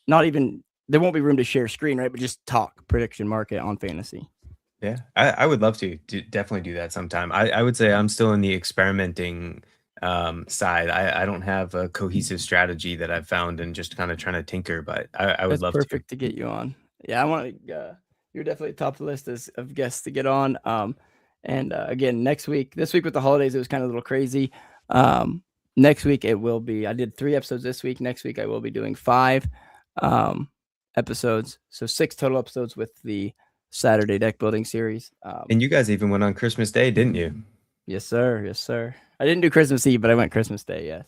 not even, there won't be room to share screen, right? But just talk prediction market on fantasy. Yeah, I would love to definitely do that sometime. I would say I'm still in the experimenting side. I don't have a cohesive strategy that I've found and just kind of trying to tinker, but I would That's love perfect to get you on. Yeah, I want to. You're definitely top of the list of guests to get on. And again, this week with the holidays, it was kind of a little crazy. Next week it will be. I did 3 episodes this week. Next week I will be doing 5 episodes, so 6 total episodes with the Saturday deck building series. And you guys even went on Christmas Day, didn't you? Yes, sir. Yes, sir. I didn't do Christmas Eve, but I went Christmas Day. Yes.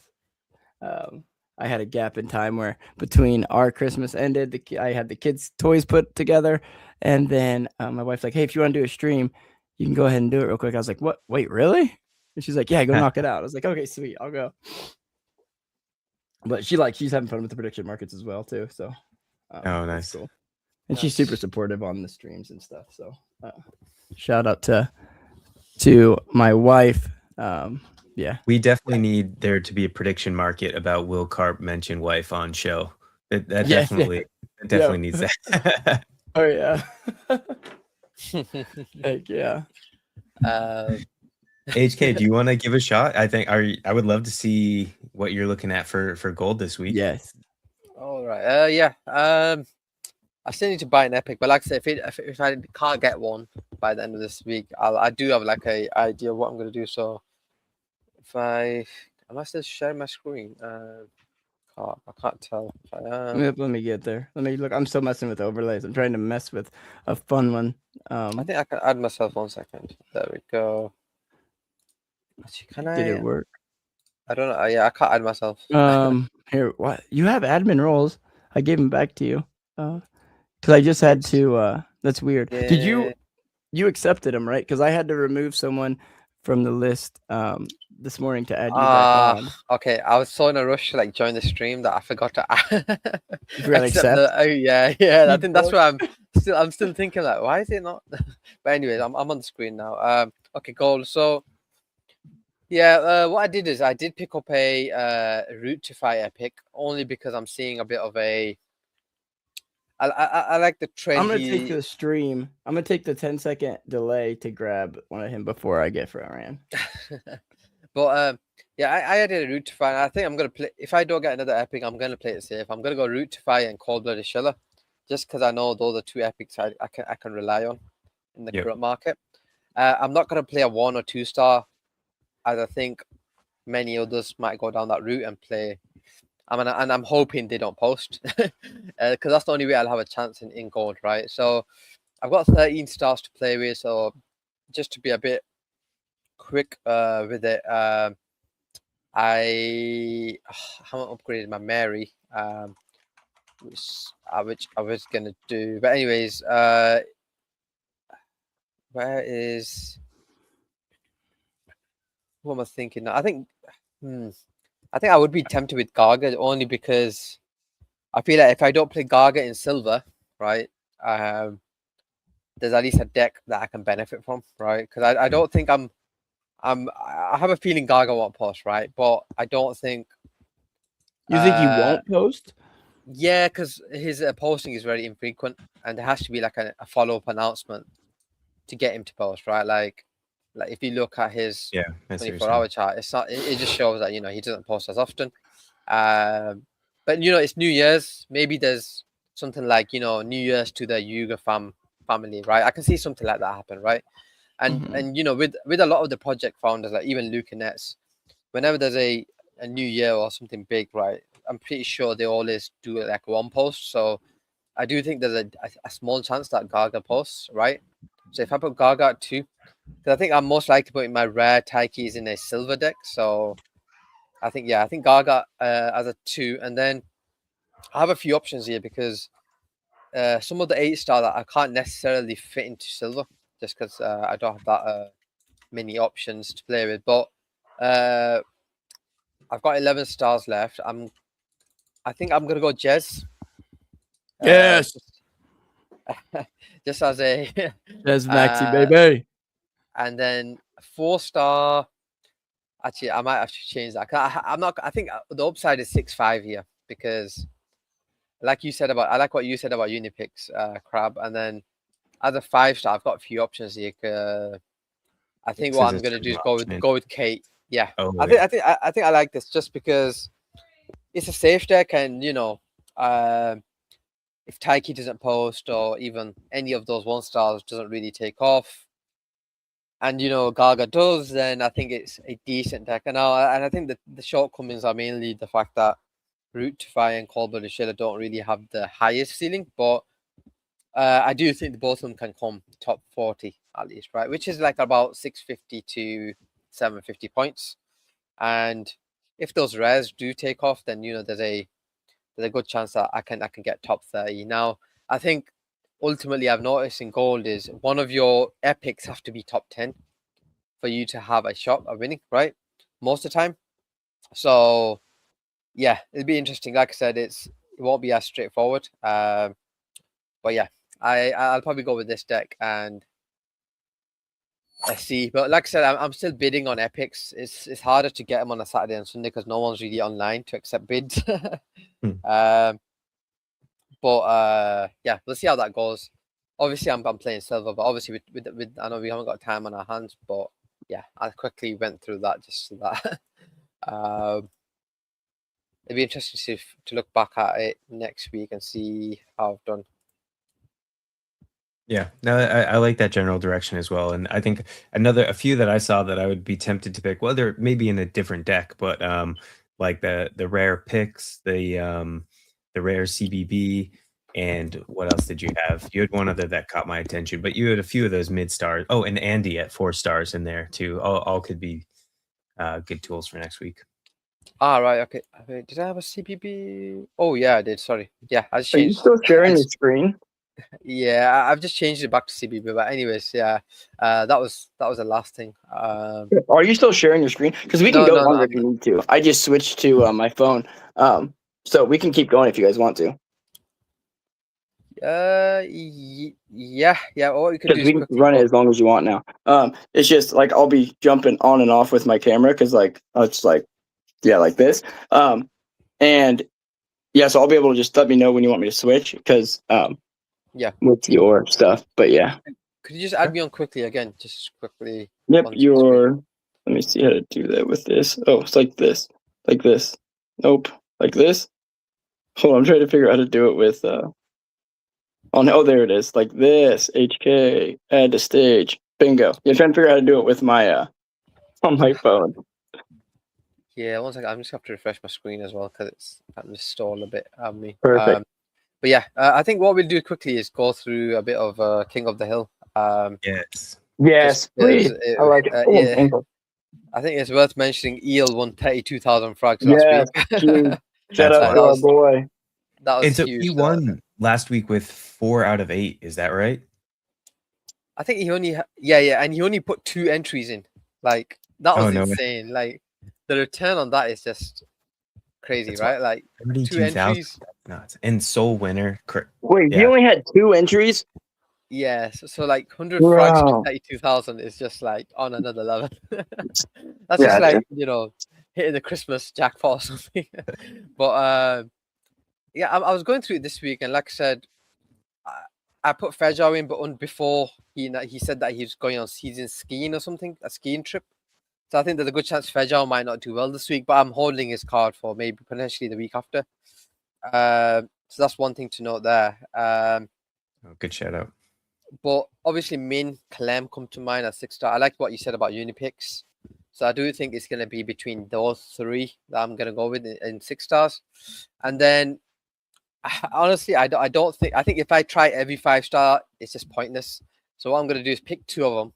I had a gap in time where between our Christmas ended, I had the kids' toys put together, and then my wife's like, "Hey, if you want to do a stream, you can go ahead and do it real quick." I was like, "What? Wait, really?" And she's like, "Yeah, go knock it out." I was like, "Okay, sweet, I'll go." But she's having fun with the prediction markets as well too. So, oh, nice. Cool. And she's super supportive on the streams and stuff. So, shout out to my wife. Yeah, we definitely need there to be a prediction market about Will Karp mention wife on show. That definitely needs that. Oh yeah. Heck yeah. HK, do you want to give a shot? I would love to see what you're looking at for gold this week. Yes. All right. Yeah. I still need to buy an epic, but like I said, if I can't get one by the end of this week, I do have like a idea of what I'm gonna do. So if am I still sharing my screen? I can't tell. If I am. Yep, let me get there. Let me look. I'm still messing with overlays. I'm trying to mess with a fun one. I think I can add myself 1 second. There we go. Actually, can Did I? it work? I don't know. Yeah, I can't add myself. Here, what? You have admin roles. I gave them back to you. Because I just had to. That's weird. Yeah. Did you accepted them, right? Because I had to remove someone from the list this morning to add you back on. Okay. I was so in a rush to like join the stream that I forgot to You forgot to accept? Oh yeah. I You think that's why I'm still thinking like, why is it not? But anyways, I'm on the screen now. Okay, goal. So yeah, what I did is I did pick up a Root to Fire epic only because I'm seeing a bit of a. I like the trend. I'm gonna take the stream. I'm gonna take the 10-second delay to grab one of him before I get Ferran. But yeah, I added a Root to Fire. I think I'm gonna play. If I don't get another epic, I'm gonna play it safe. I'm gonna go Root to Fire and Cold Blooded Shiller, just because I know those are two epics I can rely on in the current market. I'm not gonna play a 1 or 2 star, as I think many others might go down that route and play. I'm hoping they don't post, because that's the only way I'll have a chance in gold, right? So I've got 13 stars to play with. So just to be a bit quick with it, I haven't upgraded my Mary, which I was gonna do. But anyways, where is? What am I thinking now? I think I would be tempted with Garga only because I feel like if I don't play Garga in silver, right, there's at least a deck that I can benefit from, right? Because I don't think I have a feeling Garga won't post, right? But I don't think. You think he won't post? Yeah, because his posting is very infrequent, and there has to be like a follow-up announcement to get him to post, right? Like if you look at his 24-hour chart, it's not. It just shows that he doesn't post as often. But it's New Year's. Maybe there's something like New Year's to the Yuga family, right? I can see something like that happen, right? And with a lot of the project founders, like even Luke and Nets, whenever there's a new year or something big, right? I'm pretty sure they always do like one post. So I do think there's a small chance that Garga posts, right? So if I put Garga at 2, because I think I'm most likely putting my rare Taikis in a silver deck. So I think Garga as a 2, and then I have a few options here because some of the 8-star that I can't necessarily fit into silver just because I don't have that many options to play with. But I've got 11 stars left. I think I'm gonna go Jez. Yes. Just as a Jez Maxi baby. And then 4-star. Actually, I might have to change that. I'm not. I think the upside is 6-5 here because, like you said I like what you said about Unipix, Crab. And then as a 5-star, I've got a few options here. I think what I'm gonna do is go with Kate. Yeah, I think I like this just because it's a safe deck, and if Taiki doesn't post or even any of those 1-stars doesn't really take off, and Garga does, then I think it's a decent deck. And I think that the shortcomings are mainly the fact that Root to Fire and Cold Blooded Shiller don't really have the highest ceiling, but I do think both of them can come top 40 at least, right? Which is like about 650 to 750 points. And if those rares do take off, then there's a good chance that I can get top 30. Now, I think ultimately I've noticed in gold is one of your epics have to be top 10 for you to have a shot of winning, right? Most of the time. So yeah, it'll be interesting. Like I said, it won't be as straightforward. But yeah, I'll probably go with this deck and let's see. But like I said, I'm still bidding on epics. It's harder to get them on a Saturday and Sunday because no one's really online to accept bids. But yeah, we'll see how that goes. Obviously, I'm playing silver, but obviously with I know we haven't got time on our hands, but yeah, I quickly went through that just so that it'd be interesting to look back at it next week and see how I've done. Yeah, no, I like that general direction as well, and I think a few that I saw that I would be tempted to pick, well, they're maybe in a different deck, but like the rare picks, the rare CBB, and what else did you have? You had one other that caught my attention, but you had a few of those mid stars. Oh, and Andy at 4 stars in there too. All could be good tools for next week. Ah, right. Okay. Did I have a CPB? Oh, yeah, I did. Sorry. Yeah, I just Are you changed. still sharing I your just- screen? yeah, I've just changed it back to CBB. But anyways, yeah, that was the last thing. Are you still sharing your screen? Because we can No, go no, no. longer if you need to. I just switched to my phone, so we can keep going if you guys want to. Yeah. Or you could do Because is we can quickly run it go. as long as you want now. It's just like I'll be jumping on and off with my camera because like it's like like this. And yeah, so I'll be able to just let me know when you want me to switch because Yeah. with your stuff. But yeah, Could you just add me on quickly again? Just quickly. yep. on the screen. Your let me see how to do that with this. Oh, it's like this, like this. Nope, like this. Hold on, I'm trying to figure out how to do it with. Oh no, there it is. Like this. HK add to stage. Bingo. Yeah, trying to figure out how to do it with my on my phone. Yeah, one second. I'm just have to refresh my screen as well because it's kind of stalled a bit on me. Perfect. But yeah, I think what we'll do quickly is go through a bit of King of the Hill. Yes. Yes, please. I like it. Oh, Yeah, bingo. I think it's worth mentioning. Eel won 32,000 frags Yes, last huge. week. Shout That's out wild. to our boy. That was And so huge. he won last week with 4 out of 8. Is that right? I think he only, and he only put 2 entries in. Like that was Oh, no way. insane. Like the return on that is just crazy, That's right? Like 2 32,000. entries. Nuts. And sole winner. Wait, he Yeah. only had 2 entries? Yeah, so like 100 frags Wow. to 32,000 is just like on another level. That's Yeah, just like, hitting the Christmas jackpot or something. But yeah, I was going through it this week, and like I said, I put Fejao in, but before he said that he was going on season skiing or something, a skiing trip. So I think there's a good chance Fejao might not do well this week, but I'm holding his card for maybe potentially the week after. So that's one thing to note there. Good shout out. But obviously, Min, Clem come to mind as 6-star. I like what you said about Unipix. So I do think it's going to be between those 3 that I'm going to go with in 6 stars. And then, honestly, I think if I try every 5-star, it's just pointless. So what I'm going to do is pick 2 of them.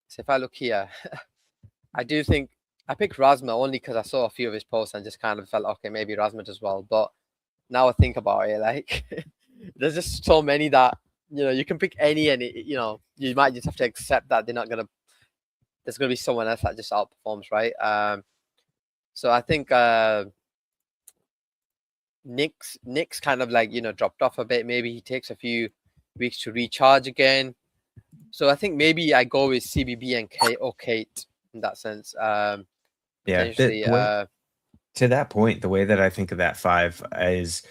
So if I look here, I do think I picked Razma only because I saw a few of his posts and just kind of felt, okay, maybe Razma does well. But now I think about it, like... there's just so many that you can pick any, and you might just have to accept that there's gonna be someone else that just outperforms, right? So I think Nick's kind of like dropped off a bit. Maybe he takes a few weeks to recharge again. So I think maybe I go with CBB and Kate in that sense. Yeah. To that point, the way that I think of that 5 is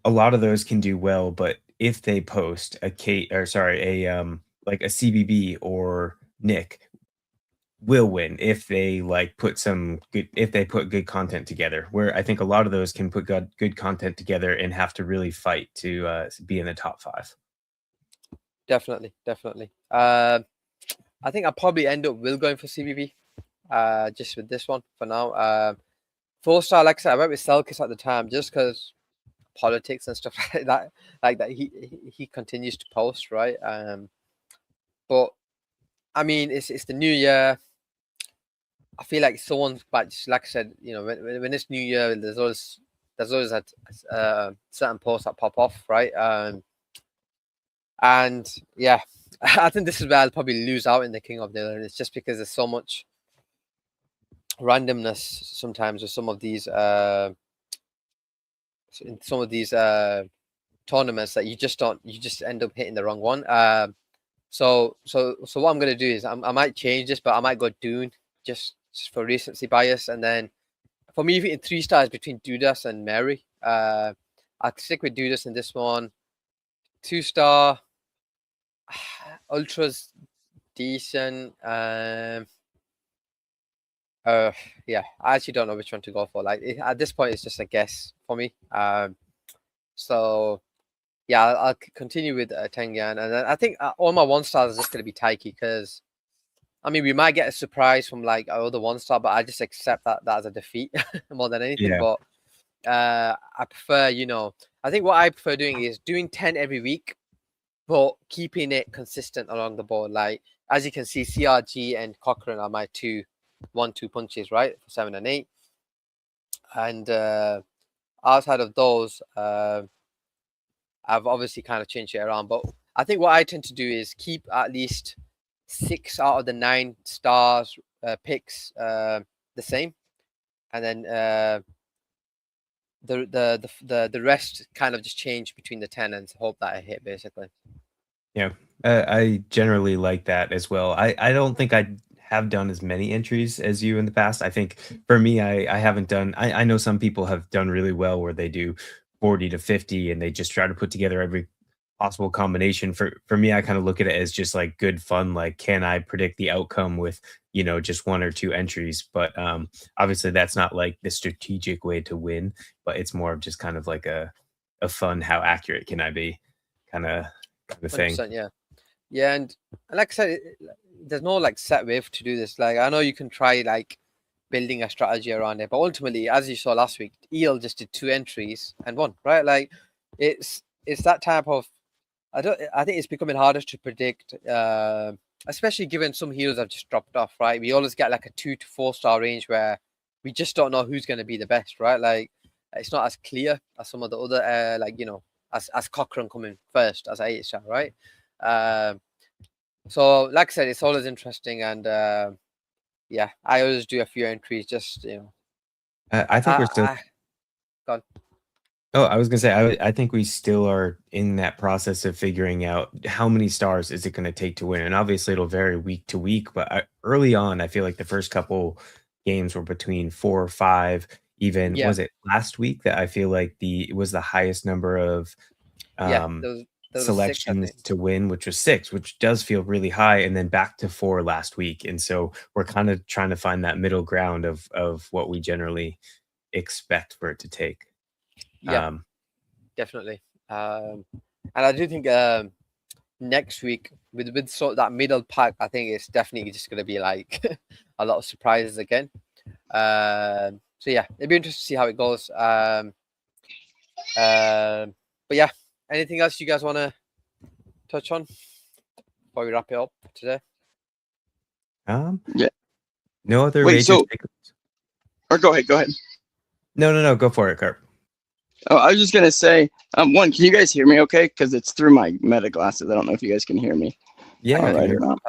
a lot of those can do well, but if they post like a CBB or Nick will win if they put good content together, where I think a lot of those can put good content together and have to really fight to be in the top 5. Definitely. I think I'll probably end up going for CBB just with this one for now. 4-star, like I said, I went with Selkis at the time just because politics and stuff like that he continues to post, right? But I mean, it's the new year. I feel like someone, but like I said, when it's new year, there's always a certain posts that pop off, right? And yeah, I think this is where I'll probably lose out in the King of the Hill. It's just because there's so much randomness sometimes with some of these tournaments that you just end up hitting the wrong one. So what I'm gonna do is I might change this, but I might go Dune just for recency bias, and then for me hitting 3 stars between Dudas and Mary. I'll stick with Dudas in this one. 2-star, Ultra's decent. Yeah, I actually don't know which one to go for. Like at this point, it's just a guess for me. So yeah, I'll continue with Tengyang, and then I think all my 1-stars are just going to be Taiki because, I mean, we might get a surprise from like our other 1-star, but I just accept that as a defeat more than anything. Yeah. But I prefer, I think what I prefer doing is doing 10 every week, but keeping it consistent along the board. Like, as you can see, CRG and Cochrane are my 2 1-2 punches, right? For 7 and 8. And outside of those, I've obviously kind of changed it around. But I think what I tend to do is keep at least 6 out of the 9 stars picks the same, and then the rest kind of just change between the 10 and hope that I hit, basically. Yeah, I generally like that as well. I don't think I have done as many entries as you in the past. I think for me, I haven't done. I know some people have done really well where they do 40 to 50 and they just try to put together every possible combination. For me, I kind of look at it as just like good fun. Like, can I predict the outcome with just 1 or 2 entries? But obviously, that's not like the strategic way to win. But it's more of just kind of like a fun. How accurate can I be? Kind of thing. 100%, yeah, and like I said, there's no like set way to do this. Like, I know you can try like building a strategy around it, but ultimately, as you saw last week, EL just did 2 entries and won, right? Like, it's that type of. I think it's becoming harder to predict, especially given some heroes have just dropped off, right? We always get like a 2 to 4-star range where we just don't know who's going to be the best, right? Like, it's not as clear as some of the other, as Cochrane coming first as 8-star, right? So, like I said, it's always interesting, and yeah, I always do a few entries, just I think we're still. Go on. Oh, I was gonna say, I think we still are in that process of figuring out how many stars is it going to take to win, and obviously it'll vary week to week. But early on, I feel like the first couple games were between 4 or 5. Even was it last week that I feel like it was the highest number of selections 6, to win, which was 6, which does feel really high, and then back to 4 last week. And so we're kind of trying to find that middle ground of what we generally expect for it to take. Yeah, definitely. And I do think next week with sort of that middle pack, I think it's definitely just going to be like a lot of surprises again. So yeah, it'd be interesting to see how it goes. But yeah, anything else you guys want to touch on before we wrap it up today? Yeah. No other Wait, major or go ahead. No, go for it, Carp. Oh, I was just gonna say, one, can you guys hear me okay? Because it's through my Meta glasses. I don't know if you guys can hear me. Yeah, All right or not.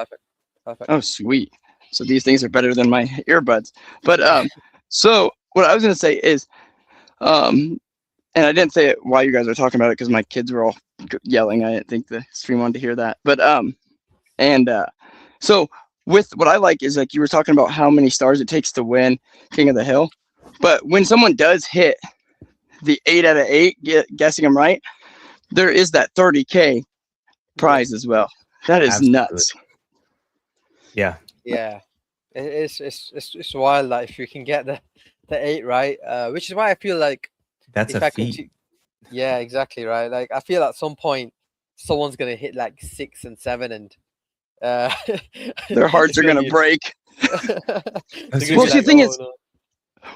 Perfect. Oh, sweet. So these things are better than my earbuds. But so what I was gonna say is, and I didn't say it while you guys were talking about it because my kids were all yelling. I didn't think the stream wanted to hear that. But so with what I like is, like, you were talking about how many stars it takes to win King of the Hill, but when someone does hit the 8 out of 8, guessing them right, there is that 30K prize as well. That is nuts. Yeah, it's wild that if you can get the 8 right, which is why I feel like that's a feat. Yeah, exactly, right. Like, I feel at some point someone's gonna hit like 6 and 7, and their hearts are gonna break. Well, the thing is,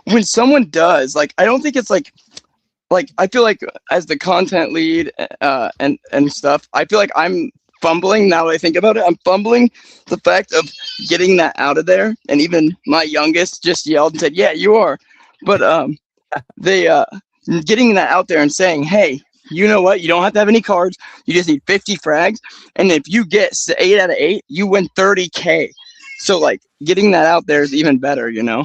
when someone does, like, I don't think it's like I feel like as the content lead and stuff, I feel like I'm fumbling now that I think about it. I'm fumbling the fact of getting that out of there. And even my youngest just yelled and said, "Yeah, you are." But they getting that out there and saying, "Hey, you know what? You don't have to have any cards. You just need 50 frags. And if you get 8 out of 8, you win 30K." So, like, getting that out there is even better, Yeah.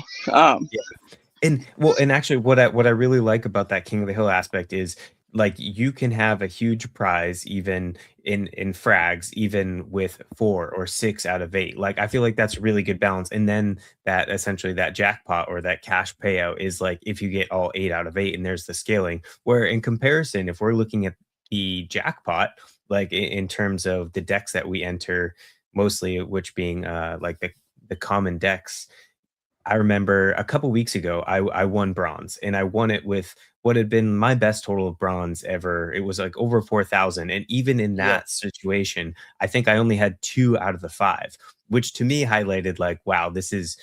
And actually, what I really like about that King of the Hill aspect is, like, you can have a huge prize even in frags, even with 4 or 6 out of 8. Like, I feel like that's a really good balance. And then that essentially that jackpot or that cash payout is like if you get all 8 out of 8, and there's the scaling. Where in comparison, if we're looking at the jackpot, like in terms of the decks that we enter, mostly which being like the common decks, I remember a couple weeks ago, I won bronze, and I won it with what had been my best total of bronze ever. It was like over 4,000, and even in Yeah. that situation, I think I only had 2 out of the 5, which to me highlighted like, wow, this is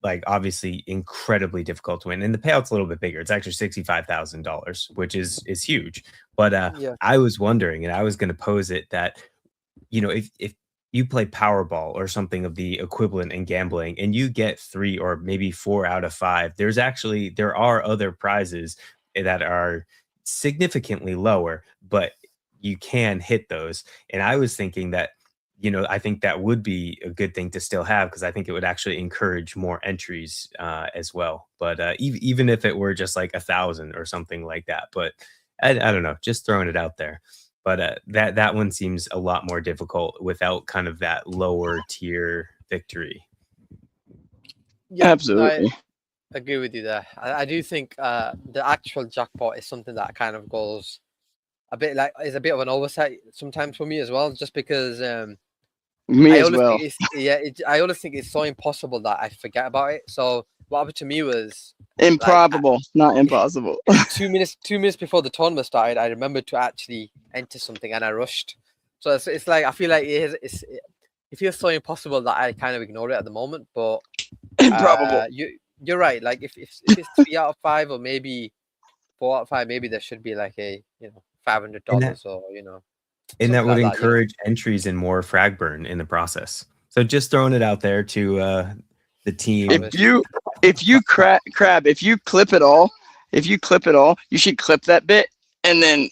like obviously incredibly difficult to win. And the payout's a little bit bigger. It's actually $65,000, which is huge. But Yeah. I was wondering, and I was going to pose it that, if you play Powerball or something of the equivalent in gambling and you get 3 or maybe 4 out of 5, there are other prizes that are significantly lower, but you can hit those. And I was thinking that, I think that would be a good thing to still have, because I think it would actually encourage more entries as well. But even if it were just like 1,000 or something like that, but I don't know, just throwing it out there. But that one seems a lot more difficult without kind of that lower tier victory. Yeah, no, Absolutely. I agree with you there. I do think the actual jackpot is something that kind of goes a bit like is a bit of an oversight sometimes for me as well, just because Me I as always well. think I always think it's so impossible that I forget about it. So what happened to me was Improbable, not impossible. 2 minutes before the tournament started, I remembered to actually enter something and I rushed. So it's like I feel like it feels so impossible that I kind of ignore it at the moment. But Improbable. you're right. Like if it's 3 out of 5 or maybe 4 out of 5, maybe there should be like a $500 or And that something would like that, encourage entries and more frag burn in the process. So just throwing it out there to the team. If you crab, if you clip it all, you should clip that bit, and then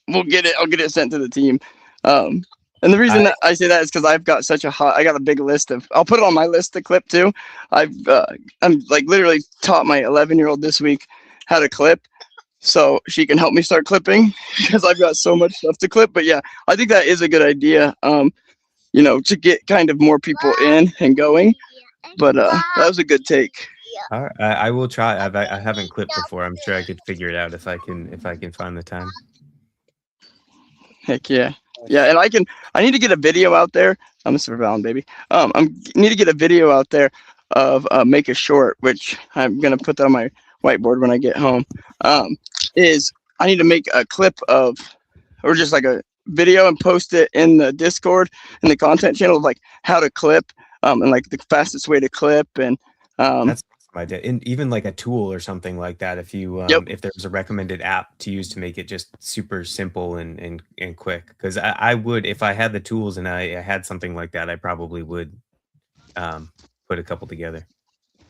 we'll get it. I'll get it sent to the team. And the reason that I say that is because I've got I got a big list of. I'll put it on my list to clip too. I'm like literally taught my 11-year-old this week how to clip, so she can help me start clipping because I've got so much stuff to clip. But yeah, I think that is a good idea. To get kind of more people in and going. But that was a good take. All right, I will try. I haven't clipped before. I'm sure I could figure it out if I can find the time. Heck yeah. Yeah, and I need to get a video out there. I'm Mr. Valen, baby. I need to get a video out there of make a short, which I'm gonna put that on my whiteboard when I get home. Is I need to make a clip of, or just like a video and post it in the Discord in the content channel of like how to clip, and like the fastest way to clip, and That's my idea. And even like a tool or something like that. If you if there's a recommended app to use to make it just super simple and quick, because I would, if I had the tools and I had something like that, I probably would put a couple together.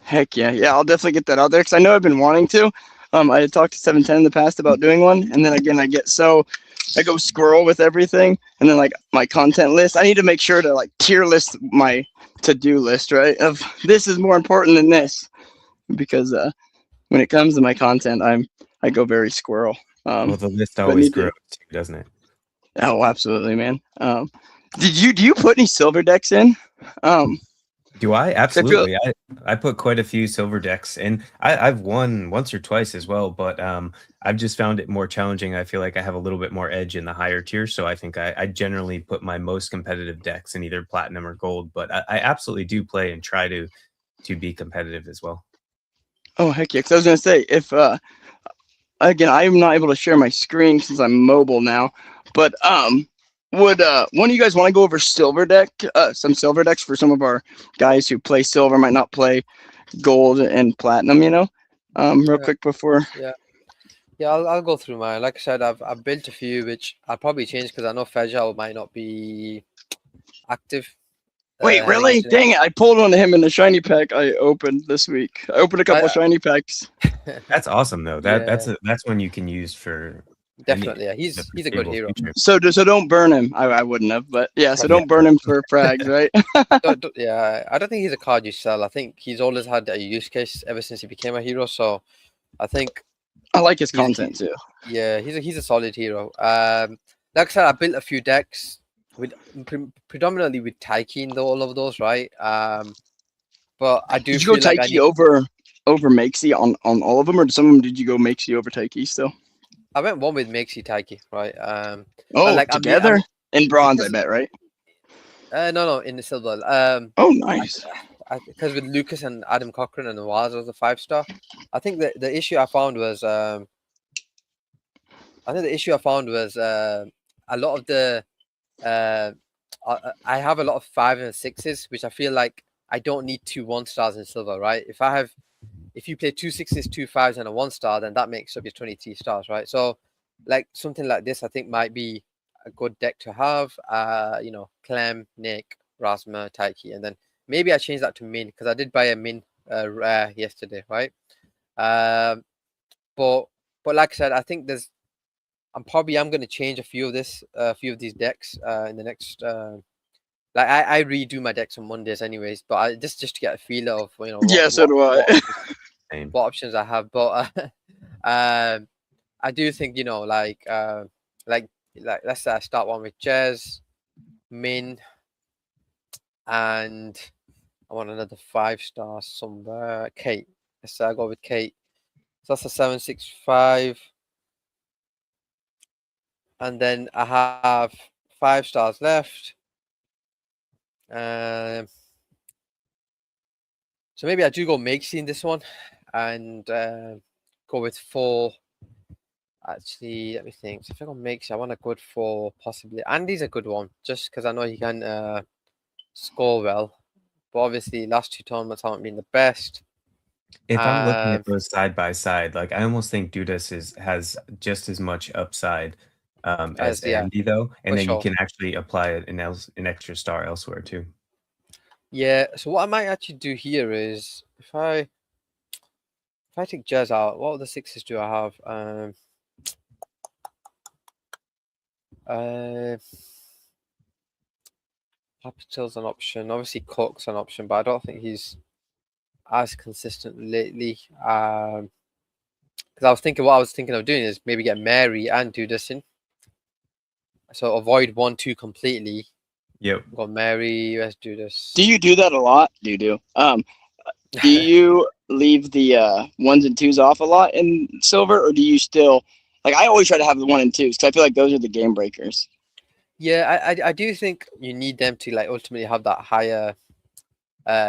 Heck yeah, I'll definitely get that out there because I know I've been wanting to. I had talked to 710 in the past about doing one, and then again I go squirrel with everything, and then like my content list, I need to make sure to like tier list my to-do list, right? Of this is more important than this, because when it comes to my content, I go very squirrel. Well, the list always grows too, doesn't it? Oh, absolutely, man. Do you put any silver decks in? Do I? Absolutely. I put quite a few silver decks, and I've won once or twice as well, but I've just found it more challenging. I feel like I have a little bit more edge in the higher tier, so I think I generally put my most competitive decks in either platinum or gold, but I absolutely do play and try to be competitive as well. Oh, heck yeah, because I was going to say, if again, I'm not able to share my screen since I'm mobile now, but would one of you guys want to go over some silver decks for some of our guys who play silver, might not play gold and platinum, real quick before? Yeah, I'll go through mine. Like I said, I've built a few, which I'll probably change because I know Fejal might not be active. Wait, really? Dang it! I pulled one of him in the shiny pack I opened this week. I opened a couple shiny packs. That's awesome though. That's one you can use for definitely. Yeah, he's a good hero. Future. So don't burn him. I wouldn't have, but yeah. So don't burn him for frags, right? Yeah, I don't think he's a card you sell. I think he's always had a use case ever since he became a hero. So I think I like his content too. Yeah, he's a solid hero. Like I said, I built a few decks with predominantly with Taiki in all of those, right? But I do. Did you go Taiki over Makesy on all of them, or some of them did you go Makesy over Taiki still? I went one with Makesy Taiki, right? Together in bronze, I bet, right? No, in the silver. Oh, nice. because with Lucas and Adam Cochran and Nawaz was a 5-star. I think the issue I found was a lot of the I have a lot of 5 and 6s, which I feel like I don't need 2 1-stars in silver, right? If you play 2 6s, 2 5s, and a 1-star, then that makes up your 23 stars, right? So, like something like this, I think might be a good deck to have. Clem, Nick, Rasma, Taiki, and then maybe I change that to Min because I did buy a Min rare yesterday, right? But like I said, I think I'm going to change a few of these decks in the next. I redo my decks on Mondays, anyways. But just to get a feel of So do I. what options I have. But I do think let's say I start one with Jez, Min, and I want another 5-star somewhere. Kate. Let's say I go with Kate. So that's a 765. And then I have 5 stars left. So maybe I do go Makesy in this one and go with 4. Actually, let me think. So if I go Makesy, I want to go for possibly Andy's a good one, just because I know he can score well. But obviously, last 2 tournaments haven't been the best. If I'm looking at those side by side, like I almost think Dudas has just as much upside as Andy, though, and then you can actually apply an extra star elsewhere too. Yeah. So what I might actually do here is if I take Jez out, what other 6s do I have? Capital's an option. Obviously, Cook's an option, but I don't think he's as consistent lately. Because what I was thinking of doing is maybe get Mary and Dudas in. So avoid 1-2 completely. Yep. Got Mary. Let's do this. Do you do that a lot? Do you do? Do you leave the 1s and 2s off a lot in silver, or do you still I always try to have the 1 and 2s because I feel like those are the game breakers. Yeah, I do think you need them to ultimately have that higher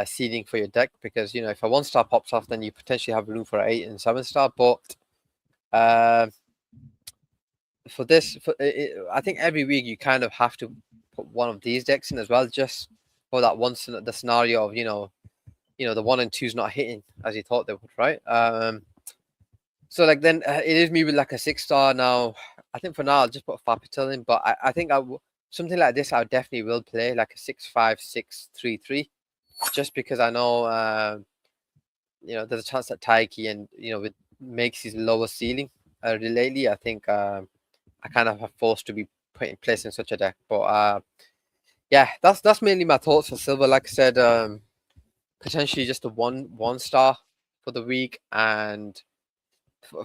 seeding for your deck because if a 1-star pops off, then you potentially have room for an 8 and 7-star. But for this, I think every week you kind of have to put one of these decks in as well, just for that once in the scenario of the 1 and 2's not hitting as you thought they would, right? So then it is me with a 6-star now. I think for now I'll just put Fapitil in, but I think something like this I definitely will play a 6-5-6-3-3, just because I know there's a chance that Taiki and with makes his lower ceiling lately. I think I kind of have forced to be put in place in such a deck. But yeah, that's mainly my thoughts for silver. Like I said, potentially just a 1-star for the week and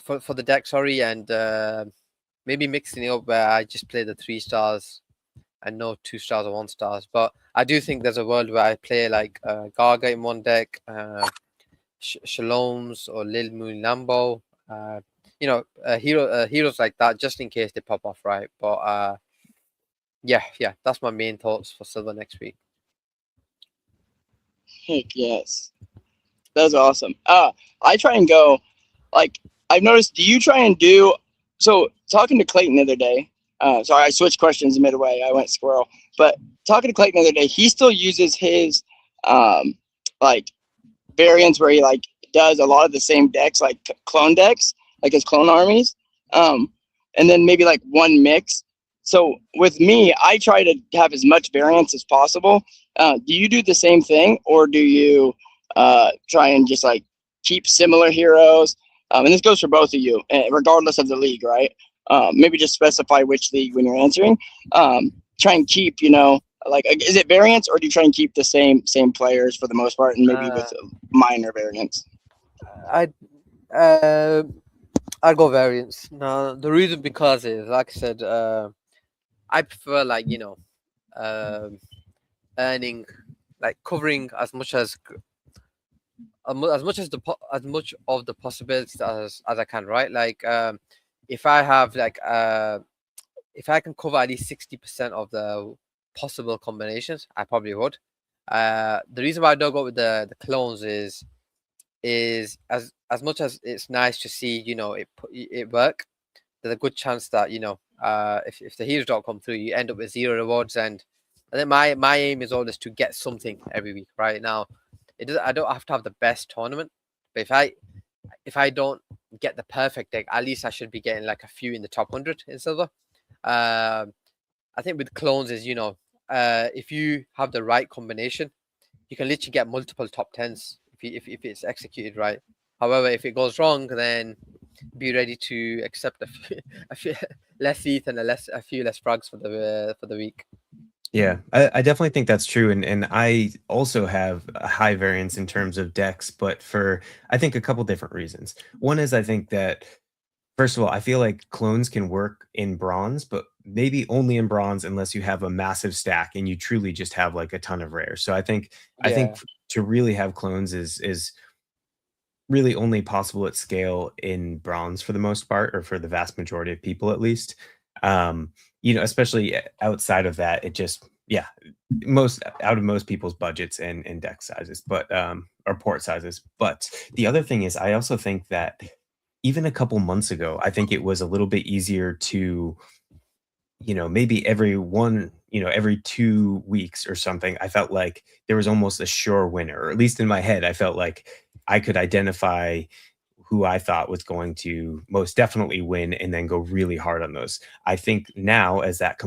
for the deck, sorry, and maybe mixing it up where I just play the 3 stars and no 2 stars or 1 stars. But I do think there's a world where I play Gaga in one deck, Shalom's or Lil Moon Lambo, heroes like that, just in case they pop off, right? But yeah, that's my main thoughts for silver next week. Heck yes, that's awesome. I try and go I've noticed. Do you try and do so? Talking to Clayton the other day. Sorry, I switched questions midway. I went squirrel. But talking to Clayton the other day, he still uses his variants where he does a lot of the same decks, clone decks, his clone armies, and then maybe one mix. So with me, I try to have as much variance as possible. Do you do the same thing, or do you try and just keep similar heroes? And this goes for both of you, regardless of the league, right? Maybe just specify which league when you're answering. Try and keep, is it variants, or do you try and keep the same players for the most part, and maybe with minor variants? I'd go variants. No, the reason because is, like I said, I prefer earning, covering as much of the possibilities as I can, right? If I have if I can cover at least 60% of the possible combinations, I probably would. The reason why I don't go with the clones is as much as it's nice to see, you know, it work, there's a good chance that, you know, if the heroes don't come through, you end up with 0 rewards. And I think my aim is always to get something every week. Right now, I don't have to have the best tournament, but if I don't get the perfect deck, at least I should be getting like a few in the top 100 in silver. I think with clones is, you know, if you have the right combination, you can literally get multiple top 10s if it's executed right. However, if it goes wrong, then be ready to accept a few less ETH and a few less frogs for the week. Yeah, I definitely think that's true. And I also have a high variance in terms of decks, but for, I think, a couple different reasons. One is I think that, first of all, I feel like clones can work in bronze, but maybe only in bronze unless you have a massive stack and you truly just have like a ton of rares. So I think to really have clones is really only possible at scale in bronze for the most part, or for the vast majority of people at least. You know, especially outside of that, it just, yeah, most people's budgets and deck sizes, but or port sizes. But the other thing is, I also think that even a couple months ago, I think it was a little bit easier to, you know, maybe every 2 weeks or something, I felt like there was almost a sure winner, or at least in my head, I felt like I could identify who I thought was going to most definitely win and then go really hard on those. I think now, as that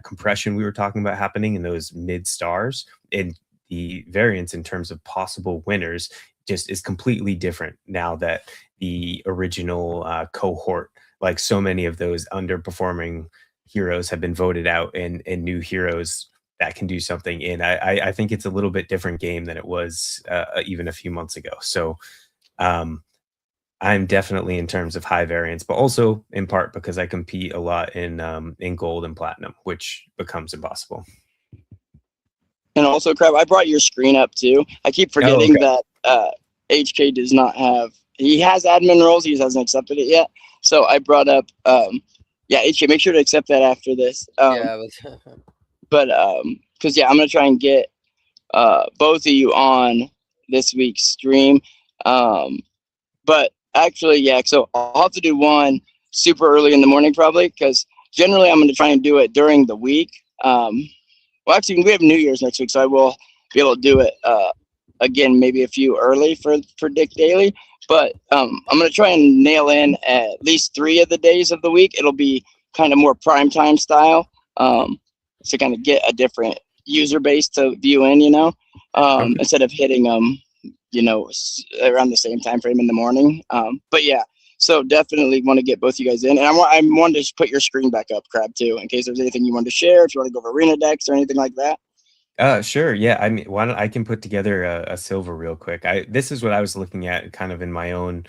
compression we were talking about happening in those mid stars, and the variance in terms of possible winners just is completely different now that the original cohort, like so many of those underperforming heroes, have been voted out, and new heroes that can do something in. I think it's a little bit different game than it was even a few months ago. So I'm definitely in terms of high variance, but also in part because I compete a lot in gold and platinum, which becomes impossible. And also, Crab, I brought your screen up too. I keep forgetting that HK does not have. He has admin roles. He hasn't accepted it yet. So I brought up. HK, make sure to accept that after this. But because I'm gonna try and get both of you on this week's stream. But actually, so I'll have to do one super early in the morning probably, because generally I'm going to try and do it during the week. Well, actually, we have New Year's next week, so I will be able to do it again, maybe a few early for Dick Daily. But I'm going to try and nail in at least 3 of the days of the week. It'll be kind of more prime time style, to kind of get a different user base to view in, instead of hitting them, around the same time frame in the morning. But yeah, so definitely want to get both you guys in. And I wanted to just put your screen back up, Crab, too, in case there's anything you wanted to share, if you want to go over arena decks or anything like that. Sure. Yeah. I mean, why don't I can put together a silver real quick. This is what I was looking at kind of in my own,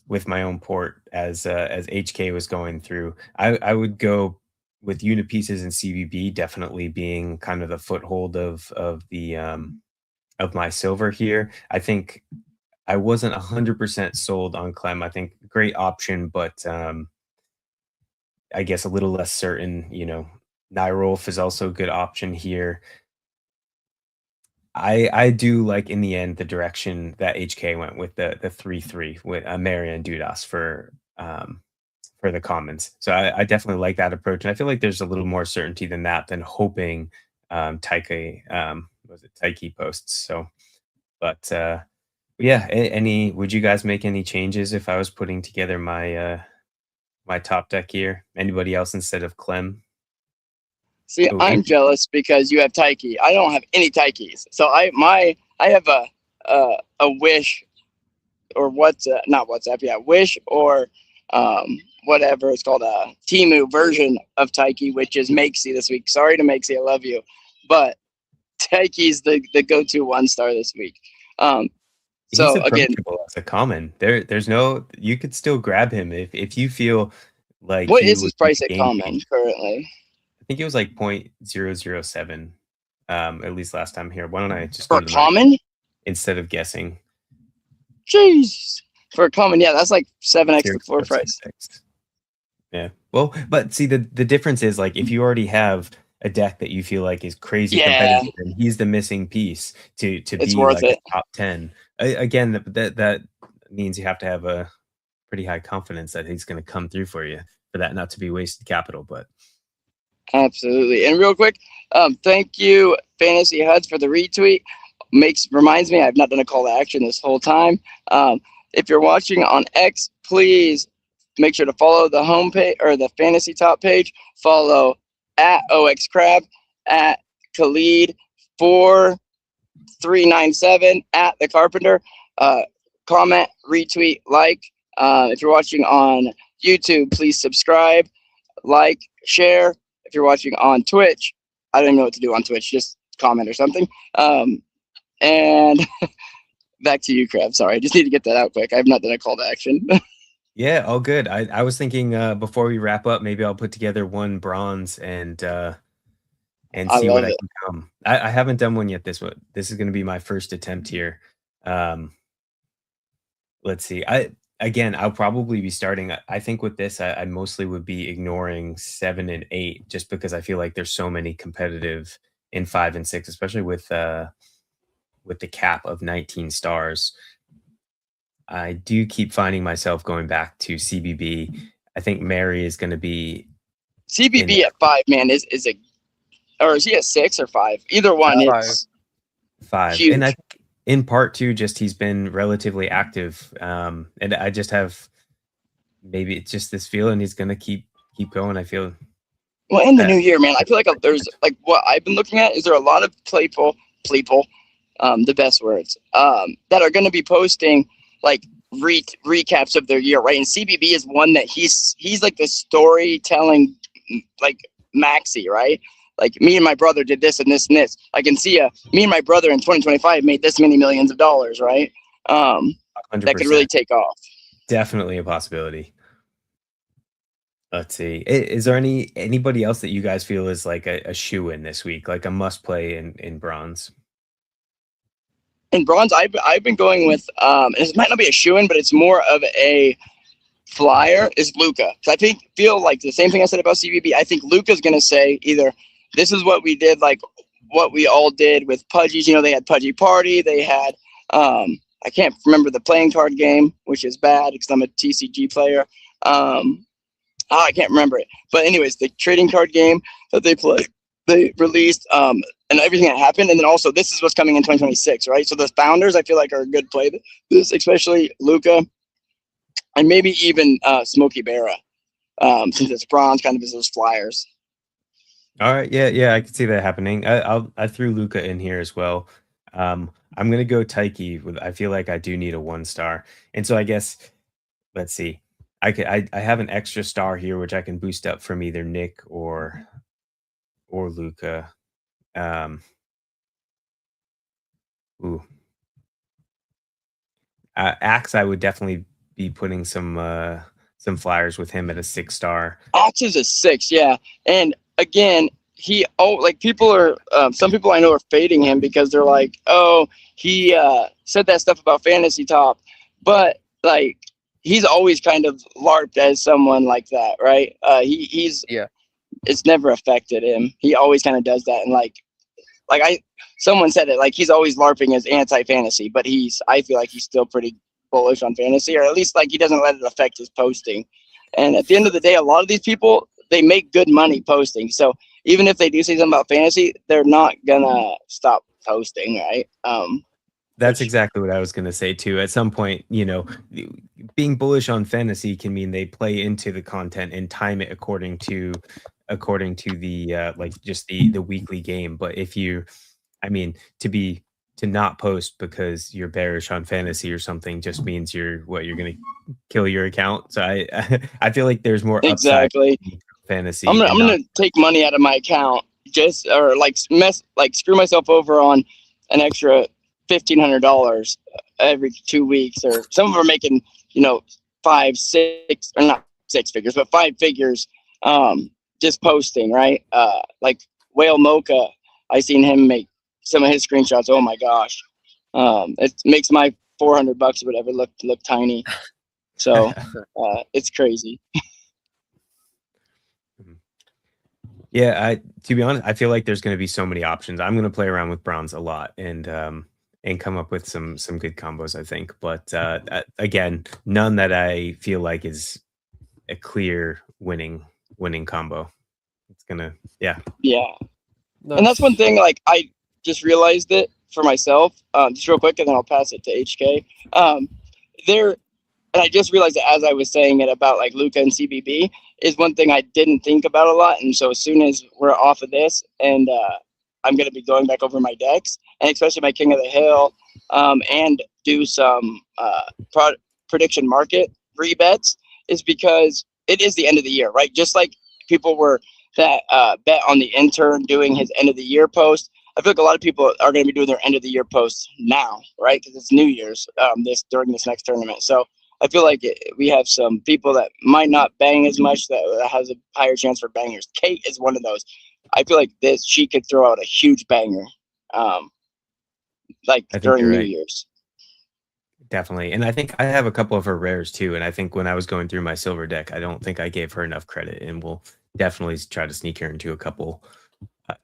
with my own port as HK was going through. I would go with unit pieces and CVB definitely being kind of the foothold of my silver here. I think I wasn't 100% sold on Clem. I think great option, but I guess a little less certain. Nyrolf is also a good option here. I do like, in the end, the direction that HK went with the 3-3 with Maria and Dudas for the commons. So I definitely like that approach, and I feel like there's a little more certainty than that, than hoping Taiki posts. So, but yeah, would you guys make any changes if I was putting together my my top deck here? Anybody else instead of Clem? See, I'm jealous because you have Taiki. I don't have any Taikis. So I have a Wish, or not WhatsApp, Wish, or whatever it's called, a Temu version of Taiki, which is Makesy this week. Sorry to Makesy, I love you, but Taiki's the go-to 1-star this week. So again, as a common, there's no, you could still grab him if you feel like. What is his price at common currently? I think it was like 0.007, at least last time here. Why don't I just for go to common instead of guessing? Jeez, for a common, that's like 7x the floor price. Yeah, well, but see, the difference is, like, if you already have a deck that you feel like is crazy Yeah. competitive, and he's the missing piece to It's be worth like it. a top 10. Again, that means you have to have a pretty high confidence that he's going to come through for you for that not to be wasted capital. But Absolutely. And real quick, thank you, Fantasy Huds, for the retweet. Reminds me I've not done a call to action this whole time. If you're watching on X, please make sure to follow the homepage or the Fantasy Top page. Follow at OXCrab, at Khalid 4397, at The Carpenter. Comment, retweet, like. If you're watching on YouTube, please subscribe, like, share. If you're watching on Twitch, I don't even know what to do on Twitch. Just comment or something. And back to you, Crab. Sorry, I just need to get that out quick. I have not done a call to action. yeah, all good. I was thinking before we wrap up, maybe I'll put together one bronze and see what I can come. I haven't done one yet. This is going to be my first attempt here. Let's see. I'll probably be starting. I think with this, I mostly would be ignoring 7 and 8, just because I feel like there's so many competitive in 5 and 6, especially with the cap of 19 stars. I do keep finding myself going back to CBB. I think Mary is going to be CBB at 5, man, is he at 6 or 5? Either one. It's 5, huge. and I think in part too, just he's been relatively active, and I just have maybe it's just this feeling he's going to keep going. I feel. Well, in the new year, man, I feel like there's like what I've been looking at is there a lot of people, the best words, that are going to be posting like recaps of their year, right? And CBB is one that he's like the storytelling, like Maxi, right? Like me and my brother did this and this and this. I can see me and my brother in 2025 made this many millions of dollars, right? 100%. That could really take off. Definitely a possibility. Let's see. Is there anybody else that you guys feel is like a shoe-in this week, like a must play in bronze? In bronze, I've been going with it might not be a shoe-in, but it's more of a flyer, is Luca. I feel like the same thing I said about CBB. I think Luca's gonna say either this is what we did, like what we all did with Pudgies. You know, they had Pudgy Party, they had I can't remember the playing card game, which is bad because I'm a TCG player. I can't remember it. But anyways, the trading card game that they released, and everything that happened. And then also this is what's coming in 2026, right? So the founders, I feel like, are a good play. This, especially Luca, and maybe even Smokey Berra, since it's bronze, kind of as those flyers. All right, yeah, I can see that happening. I threw Luca in here as well. I'm gonna go Taiki with. I feel like I do need a 1-star, and so I guess let's see. I have an extra star here which I can boost up from either Nick or Luca. Axe, I would definitely be putting some flyers with him at a 6-star. Axe is a 6, yeah. And again, people are some people I know are fading him because they're like, oh, he said that stuff about Fantasy Top, but like he's always kind of LARPed as someone like that, right? It's never affected him. He always kind of does that, and someone said it, like he's always LARPing as anti-fantasy, but I feel like he's still pretty bullish on fantasy, or at least like he doesn't let it affect his posting. And at the end of the day, a lot of these people, they make good money posting. So even if they do say something about fantasy, they're not gonna stop posting, right? That's exactly what I was going to say too. At some point, being bullish on fantasy can mean they play into the content and time it according to the just the weekly game. But to not post because you're bearish on fantasy or something just means you're going to kill your account. So I feel like there's more exactly upside fantasy. I'm gonna take money out of my account screw myself over on an extra $1,500 every 2 weeks, or some of them are making 5, 6, or not 6 figures, but 5 figures just posting, right? Like Whale Mocha, I seen him make some of his screenshots. Oh my gosh, it makes my $400 or whatever look tiny. So it's crazy. Yeah, to be honest, I feel like there's going to be so many options. I'm going to play around with bronze a lot and come up with some good combos, I think. But again, none that I feel like is a clear winning combo. It's gonna, yeah. Yeah. No, And that's one thing, like, I just realized it for myself, just real quick, and then I'll pass it to HK. There, and I just realized it as I was saying it about, like, Luca and CBB is one thing I didn't think about a lot. And so as soon as we're off of this, and I'm going to be going back over my decks, and especially my King of the Hill, and do some prediction market rebets, is because it is the end of the year, right? Just like people were that bet on the intern doing his end of the year post. I feel like a lot of people are going to be doing their end of the year posts now, right? Because it's New Year's during this next tournament. So I feel like we have some people that might not bang as much that has a higher chance for bangers. Kate is one of those. I feel like she could throw out a huge banger, like I think during you're New right. Year's. Definitely. And I think I have a couple of her rares too. And I think when I was going through my silver deck, I don't think I gave her enough credit, and we'll definitely try to sneak her into a couple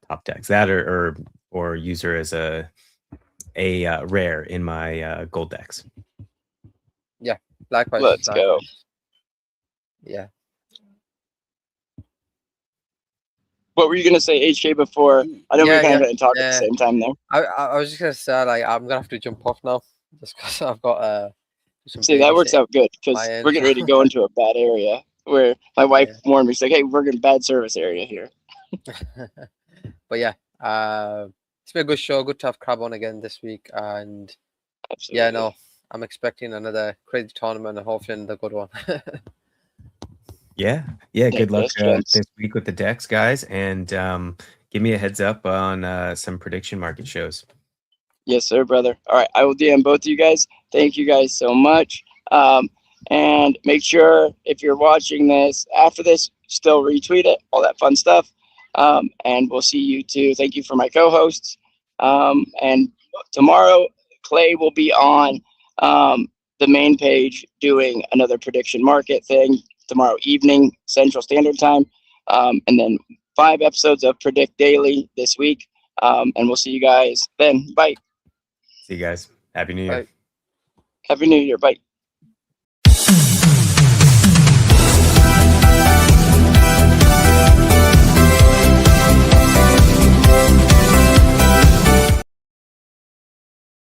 top decks, that or use her as a rare in my gold decks. likewise. Let's go. Yeah. What were you going to say, HK, before? I know we Yeah, kind of talk at yeah. the same time there. I was just gonna say, like, I'm gonna have to jump off now, just because I've got some See, that works babysitting. out good because My end. we're getting ready to go into a bad area where my wife Yeah. warned me. She's like, hey, we're in bad service area here. But yeah, it's been a good show. Good to have Crab on again this week, and Absolutely. yeah, no, I'm expecting another crazy tournament and hopefully another good one. Yeah. Good luck yes, gents. this week with the decks, guys. And give me a heads up on some prediction market shows. Yes, sir, brother. All right, I will DM both of you guys. Thank you guys so much. And make sure if you're watching this after this, still retweet it, all that fun stuff. And we'll see you too. Thank you for my co-hosts. And tomorrow, Clay will be on the main page doing another prediction market thing tomorrow evening, Central Standard Time. And then 5 episodes of Predict Daily this week. And we'll see you guys then. Bye. See you guys. Happy New Year. Bye. Happy New Year. Bye.